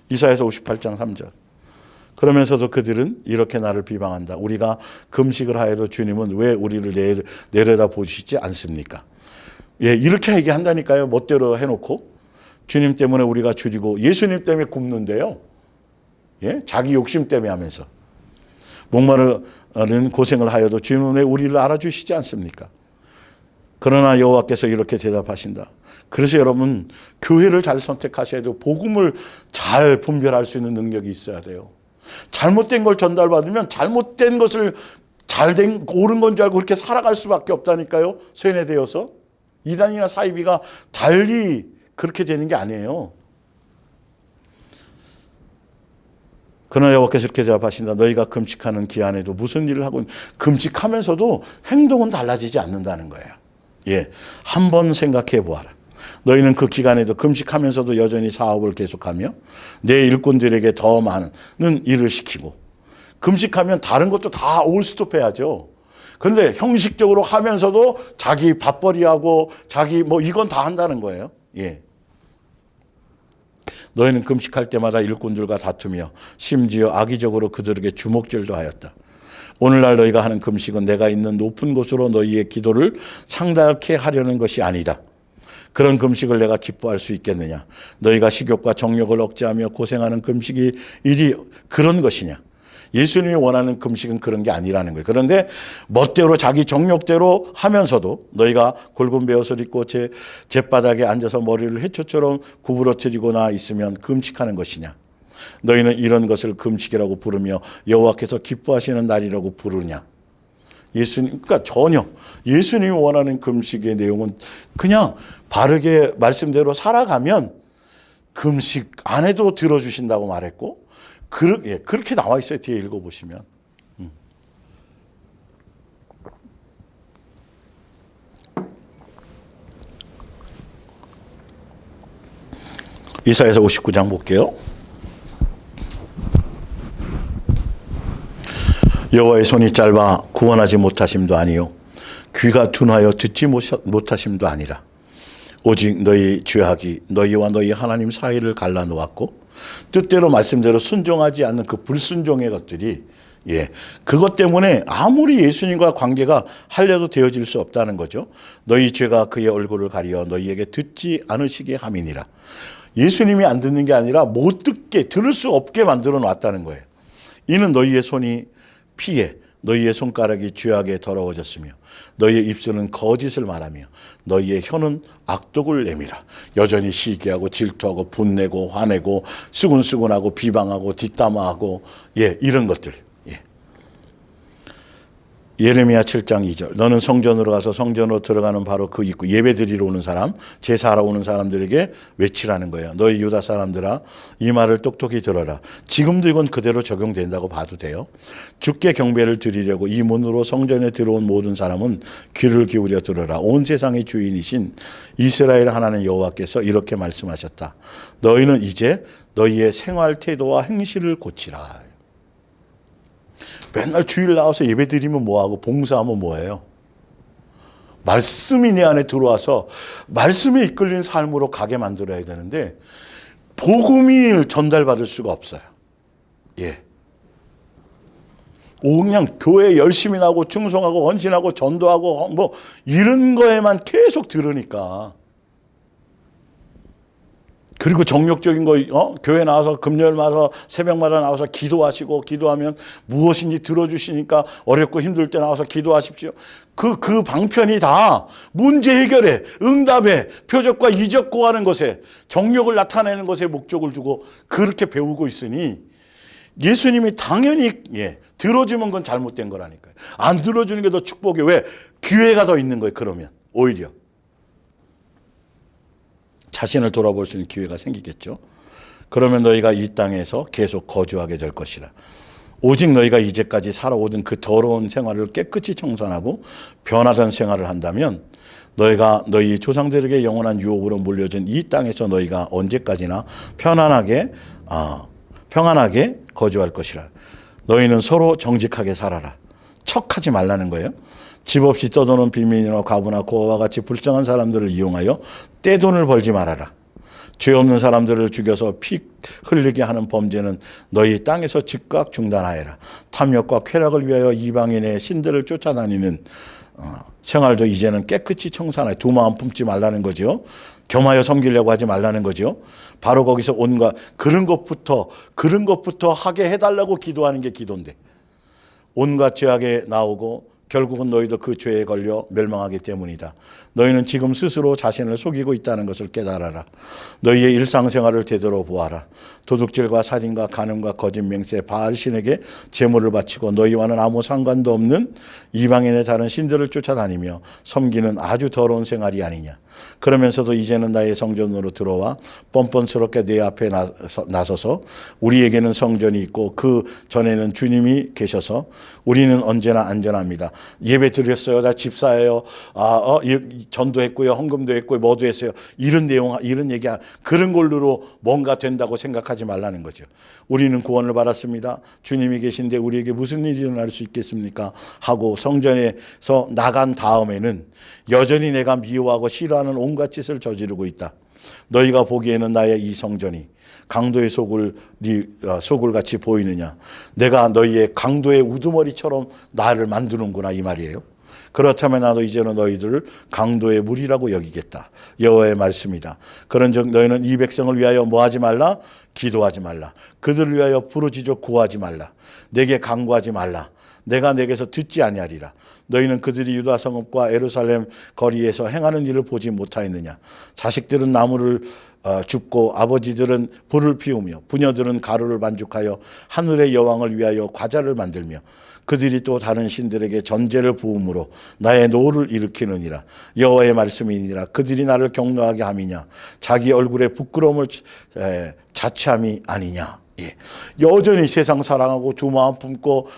이사야서 58장 3절. 그러면서도 그들은 이렇게 나를 비방한다. 우리가 금식을 하여도 주님은 왜 우리를 내려다 보시지 않습니까? 예, 이렇게 얘기한다니까요. 멋대로 해놓고 주님 때문에 우리가 줄이고 예수님 때문에 굶는데요. 예, 자기 욕심 때문에 하면서 목마른 고생을 하여도 주님은 왜 우리를 알아주시지 않습니까? 그러나 여호와께서 이렇게 대답하신다. 그래서 여러분 교회를 잘 선택하셔야 돼요. 복음을 잘 분별할 수 있는 능력이 있어야 돼요. 잘못된 걸 전달받으면 잘못된 것을 잘된 옳은 건 줄 알고 그렇게 살아갈 수밖에 없다니까요. 세뇌되어서 이단이나 사이비가 달리 그렇게 되는 게 아니에요. 그러나 여호와께서 이렇게 대답하신다. 너희가 금식하는 기한에도 무슨 일을 하고 금식하면서도 행동은 달라지지 않는다는 거예요. 예, 한번 생각해 보아라. 너희는 그 기간에도 금식하면서도 여전히 사업을 계속하며 내 일꾼들에게 더 많은 일을 시키고 금식하면 다른 것도 다 올스톱해야죠. 그런데 형식적으로 하면서도 자기 밥벌이하고 자기 뭐 이건 다 한다는 거예요. 예. 너희는 금식할 때마다 일꾼들과 다투며 심지어 악의적으로 그들에게 주먹질도 하였다. 오늘날 너희가 하는 금식은 내가 있는 높은 곳으로 너희의 기도를 상달케 하려는 것이 아니다. 그런 금식을 내가 기뻐할 수 있겠느냐? 너희가 식욕과 정욕을 억제하며 고생하는 금식이 일이 그런 것이냐? 예수님이 원하는 금식은 그런 게 아니라는 거예요. 그런데 멋대로 자기 정욕대로 하면서도 너희가 굵은 베옷을 입고 잿바닥에 앉아서 머리를 해초처럼 구부러뜨리거나 있으면 금식하는 것이냐? 너희는 이런 것을 금식이라고 부르며 여호와께서 기뻐하시는 날이라고 부르냐? 예수님, 그러니까 전혀 예수님이 원하는 금식의 내용은 그냥 바르게 말씀대로 살아가면 금식 안 해도 들어주신다고 말했고, 그렇게 나와 있어요. 뒤에 읽어보시면. 이사야서 59장 볼게요. 여호와의 손이 짧아 구원하지 못하심도 아니요 귀가 둔하여 듣지 못하심도 아니라 오직 너희 죄악이 너희와 너희 하나님 사이를 갈라놓았고 뜻대로 말씀대로 순종하지 않는 그 불순종의 것들이 그것 때문에 아무리 예수님과 관계가 하려도 되어질 수 없다는 거죠. 너희 죄가 그의 얼굴을 가리어 너희에게 듣지 않으시게 함이니라. 예수님이 안 듣는 게 아니라 못 듣게 들을 수 없게 만들어 놨다는 거예요. 이는 너희의 손이 피해 너희의 손가락이 죄악에 더러워졌으며 너희의 입술은 거짓을 말하며 너희의 혀는 악독을 내밀어 여전히 시기하고 질투하고 분내고 화내고 수군수군하고 비방하고 뒷담화하고 이런 것들. 예레미야 7장 2절. 너는 성전으로 가서 성전으로 들어가는 바로 그 입구 예배드리러 오는 사람 제사하러 오는 사람들에게 외치라는 거예요. 너희 유다 사람들아 이 말을 똑똑히 들어라. 지금도 이건 그대로 적용된다고 봐도 돼요. 주께 경배를 드리려고 이 문으로 성전에 들어온 모든 사람은 귀를 기울여 들어라. 온 세상의 주인이신 이스라엘 하나님 여호와께서 이렇게 말씀하셨다. 너희는 이제 너희의 생활 태도와 행실을 고치라. 맨날 주일 나와서 예배 드리면 뭐하고 봉사하면 뭐해요? 말씀이 내 안에 들어와서 말씀에 이끌린 삶으로 가게 만들어야 되는데 복음이 전달받을 수가 없어요. 그냥 교회 열심히 나고 충성하고 헌신하고 전도하고 뭐 이런 거에만 계속 들으니까 그리고 정욕적인 거, 교회 나와서 금요일마다 새벽마다 나와서 기도하시고 기도하면 무엇인지 들어주시니까 어렵고 힘들 때 나와서 기도하십시오. 그 방편이 다 문제 해결에, 응답에, 표적과 이적 구하는 것에, 정욕을 나타내는 것에 목적을 두고 그렇게 배우고 있으니 예수님이 당연히 들어주면 건 잘못된 거라니까요. 안 들어주는 게 더 축복이에요. 왜? 기회가 더 있는 거예요. 그러면 오히려. 자신을 돌아볼 수 있는 기회가 생기겠죠. 그러면 너희가 이 땅에서 계속 거주하게 될 것이라. 오직 너희가 이제까지 살아오던 그 더러운 생활을 깨끗이 청산하고 변화된 생활을 한다면 너희가 너희 조상들에게 영원한 유업으로 물려준 이 땅에서 너희가 언제까지나 평안하게 거주할 것이라. 너희는 서로 정직하게 살아라. 척하지 말라는 거예요. 집 없이 떠도는 빈민이나 과부나 고아와 같이 불쌍한 사람들을 이용하여 떼돈을 벌지 말아라. 죄 없는 사람들을 죽여서 피 흘리게 하는 범죄는 너희 땅에서 즉각 중단하여라. 탐욕과 쾌락을 위하여 이방인의 신들을 쫓아다니는 생활도 이제는 깨끗이 청산하여 두 마음 품지 말라는 거죠. 겸하여 섬기려고 하지 말라는 거죠. 바로 거기서 온갖 그런 것부터 하게 해달라고 기도하는 게 기도인데, 온갖 죄악에 나오고 결국은 너희도 그 죄에 걸려 멸망하기 때문이다. 너희는 지금 스스로 자신을 속이고 있다는 것을 깨달아라. 너희의 일상생활을 되돌아보아라. 도둑질과 살인과 간음과 거짓 맹세, 바알신에게 제물을 바치고 너희와는 아무 상관도 없는 이방인의 다른 신들을 쫓아다니며 섬기는 아주 더러운 생활이 아니냐. 그러면서도 이제는 나의 성전으로 들어와 뻔뻔스럽게 내 앞에 나서서 우리에게는 성전이 있고 그 전에는 주님이 계셔서 우리는 언제나 안전합니다. 예배 드렸어요. 나 집사예요. 전도했고요. 헌금도 했고요. 뭐도 했어요. 이런 내용, 이런 얘기, 그런 걸로 뭔가 된다고 생각하지 말라는 거죠. 우리는 구원을 받았습니다. 주님이 계신데 우리에게 무슨 일이 일어날 수 있겠습니까? 하고 성전에서 나간 다음에는 여전히 내가 미워하고 싫어하는 온갖 짓을 저지르고 있다. 너희가 보기에는 나의 이 성전이 강도의 소굴같이 보이느냐. 내가 너희의 강도의 우두머리처럼 나를 만드는구나, 이 말이에요. 그렇다면 나도 이제는 너희들을 강도의 물이라고 여기겠다. 여호와의 말씀이다. 그런즉 너희는 이 백성을 위하여 뭐하지 말라? 기도하지 말라. 그들을 위하여 부르짖어 구하지 말라. 내게 간구하지 말라. 내가 내게서 듣지 아니하리라. 너희는 그들이 유다 성읍과 예루살렘 거리에서 행하는 일을 보지 못하였느냐. 자식들은 나무를 줍고 아버지들은 불을 피우며 부녀들은 가루를 반죽하여 하늘의 여왕을 위하여 과자를 만들며 그들이 또 다른 신들에게 전제를 부음으로 나의 노를 일으키느니라. 여호와의 말씀이니라. 그들이 나를 경노하게 함이냐. 자기 얼굴에 부끄러움을 자취함이 아니냐. 예. 여전히 세상 사랑하고 두 마음 품고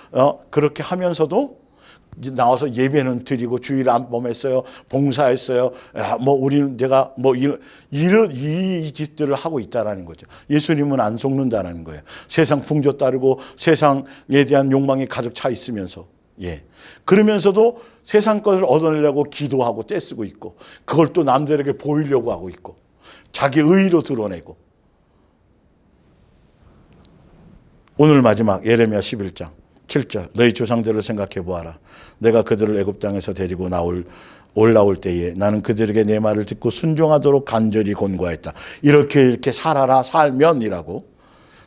그렇게 하면서도 나와서 예배는 드리고 주일 안 범했어요. 봉사했어요. 내가 이 짓들을 하고 있다라는 거죠. 예수님은 안 속는다라는 거예요. 세상 풍조 따르고 세상에 대한 욕망이 가득 차 있으면서, 예. 그러면서도 세상 것을 얻어내려고 기도하고 떼쓰고 있고, 그걸 또 남들에게 보이려고 하고 있고, 자기 의의로 드러내고. 오늘 마지막 예레미야 11장 7절. 너희 조상들을 생각해 보아라. 내가 그들을 애굽 땅에서 데리고 올라올 때에 나는 그들에게 내 말을 듣고 순종하도록 간절히 권고하였다. 이렇게 살아라, 살면이라고.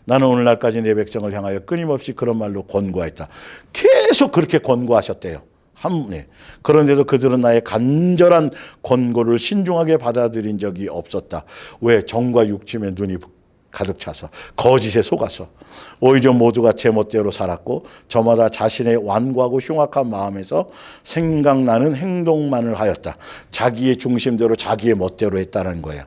나는 오늘날까지 내 백성을 향하여 끊임없이 그런 말로 권고하였다. 계속 그렇게 권고하셨대요. 그런데도 그들은 나의 간절한 권고를 신중하게 받아들인 적이 없었다. 왜? 정과 육침에 눈이 가득 차서, 거짓에 속아서 오히려 모두가 제멋대로 살았고 저마다 자신의 완고하고 흉악한 마음에서 생각나는 행동만을 하였다. 자기의 중심대로 자기의 멋대로 했다는 거예요.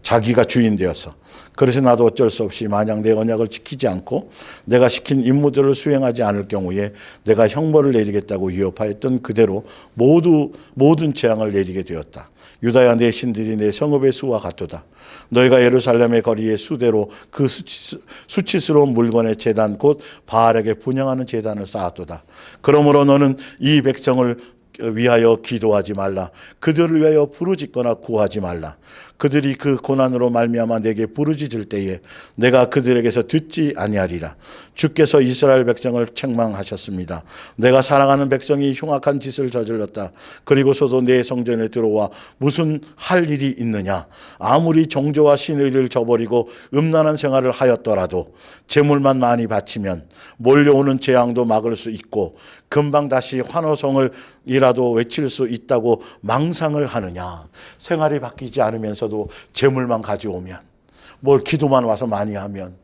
자기가 주인 되어서. 그래서 나도 어쩔 수 없이 만약 내 언약을 지키지 않고 내가 시킨 임무들을 수행하지 않을 경우에 내가 형벌을 내리겠다고 위협하였던 그대로 모든 재앙을 내리게 되었다. 유다야, 내 신들이 내 성읍의 수와 같도다. 너희가 예루살렘의 거리의 수대로 그 수치스러운 물건의 제단 곧 바알에게 분향하는 제단을 쌓았도다. 그러므로 너는 이 백성을 위하여 기도하지 말라. 그들을 위하여 부르짖거나 구하지 말라. 그들이 그 고난으로 말미암아 내게 부르짖을 때에 내가 그들에게서 듣지 아니하리라. 주께서 이스라엘 백성을 책망하셨습니다. 내가 사랑하는 백성이 흉악한 짓을 저질렀다. 그리고서도 내 성전에 들어와 무슨 할 일이 있느냐. 아무리 정조와 신의를 저버리고 음란한 생활을 하였더라도 재물만 많이 바치면 몰려오는 재앙도 막을 수 있고 금방 다시 환호성을 이라도 외칠 수 있다고 망상을 하느냐. 생활이 바뀌지 않으면서도 재물만 가져오면, 뭘 기도만 와서 많이 하면,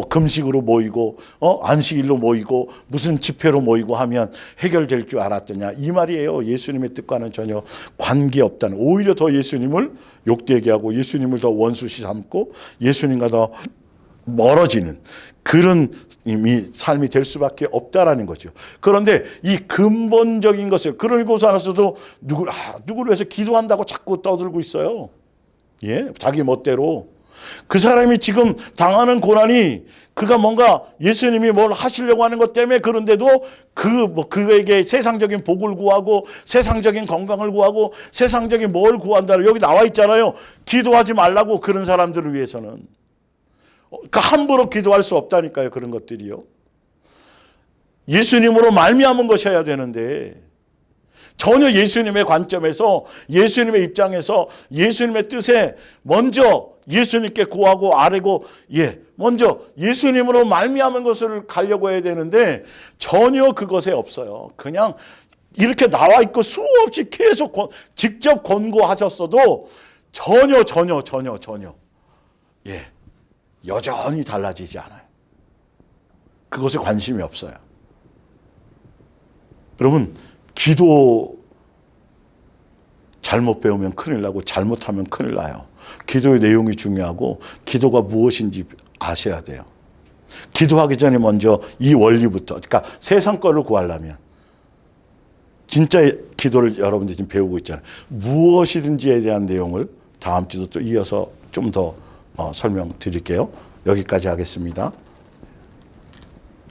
금식으로 모이고 안식일로 모이고 무슨 집회로 모이고 하면 해결될 줄 알았더냐, 이 말이에요. 예수님의 뜻과는 전혀 관계없다는, 오히려 더 예수님을 욕되게 하고 예수님을 더 원수시 삼고 예수님과 더 멀어지는 그런 삶이 될 수밖에 없다라는 거죠. 그런데 이 근본적인 것을, 그러고서 나서도 누구를 위해서 기도한다고 자꾸 떠들고 있어요. 예, 자기 멋대로. 그 사람이 지금 당하는 고난이 그가 뭔가 예수님이 뭘 하시려고 하는 것 때문에 그런데도 그에게 세상적인 복을 구하고 세상적인 건강을 구하고 세상적인 뭘 구한다. 여기 나와 있잖아요. 기도하지 말라고 그런 사람들을 위해서는. 그 함부로 기도할 수 없다니까요. 그런 것들이요. 예수님으로 말미암은 것이어야 되는데 전혀 예수님의 관점에서 예수님의 입장에서 예수님의 뜻에 먼저 예수님께 구하고 아뢰고 먼저 예수님으로 말미암은 것을 가려고 해야 되는데 전혀 그것에 없어요. 그냥 이렇게 나와 있고 수없이 계속 직접 권고하셨어도 전혀 여전히 달라지지 않아요. 그것에 관심이 없어요. 여러분 기도 잘못 배우면 큰일 나고 잘못하면 큰일 나요. 기도의 내용이 중요하고 기도가 무엇인지 아셔야 돼요. 기도하기 전에 먼저 이 원리부터, 그러니까 세상 거를 구하려면 진짜 기도를 여러분들이 지금 배우고 있잖아요. 무엇이든지에 대한 내용을 다음 주도 또 이어서 좀 더 설명드릴게요. 여기까지 하겠습니다.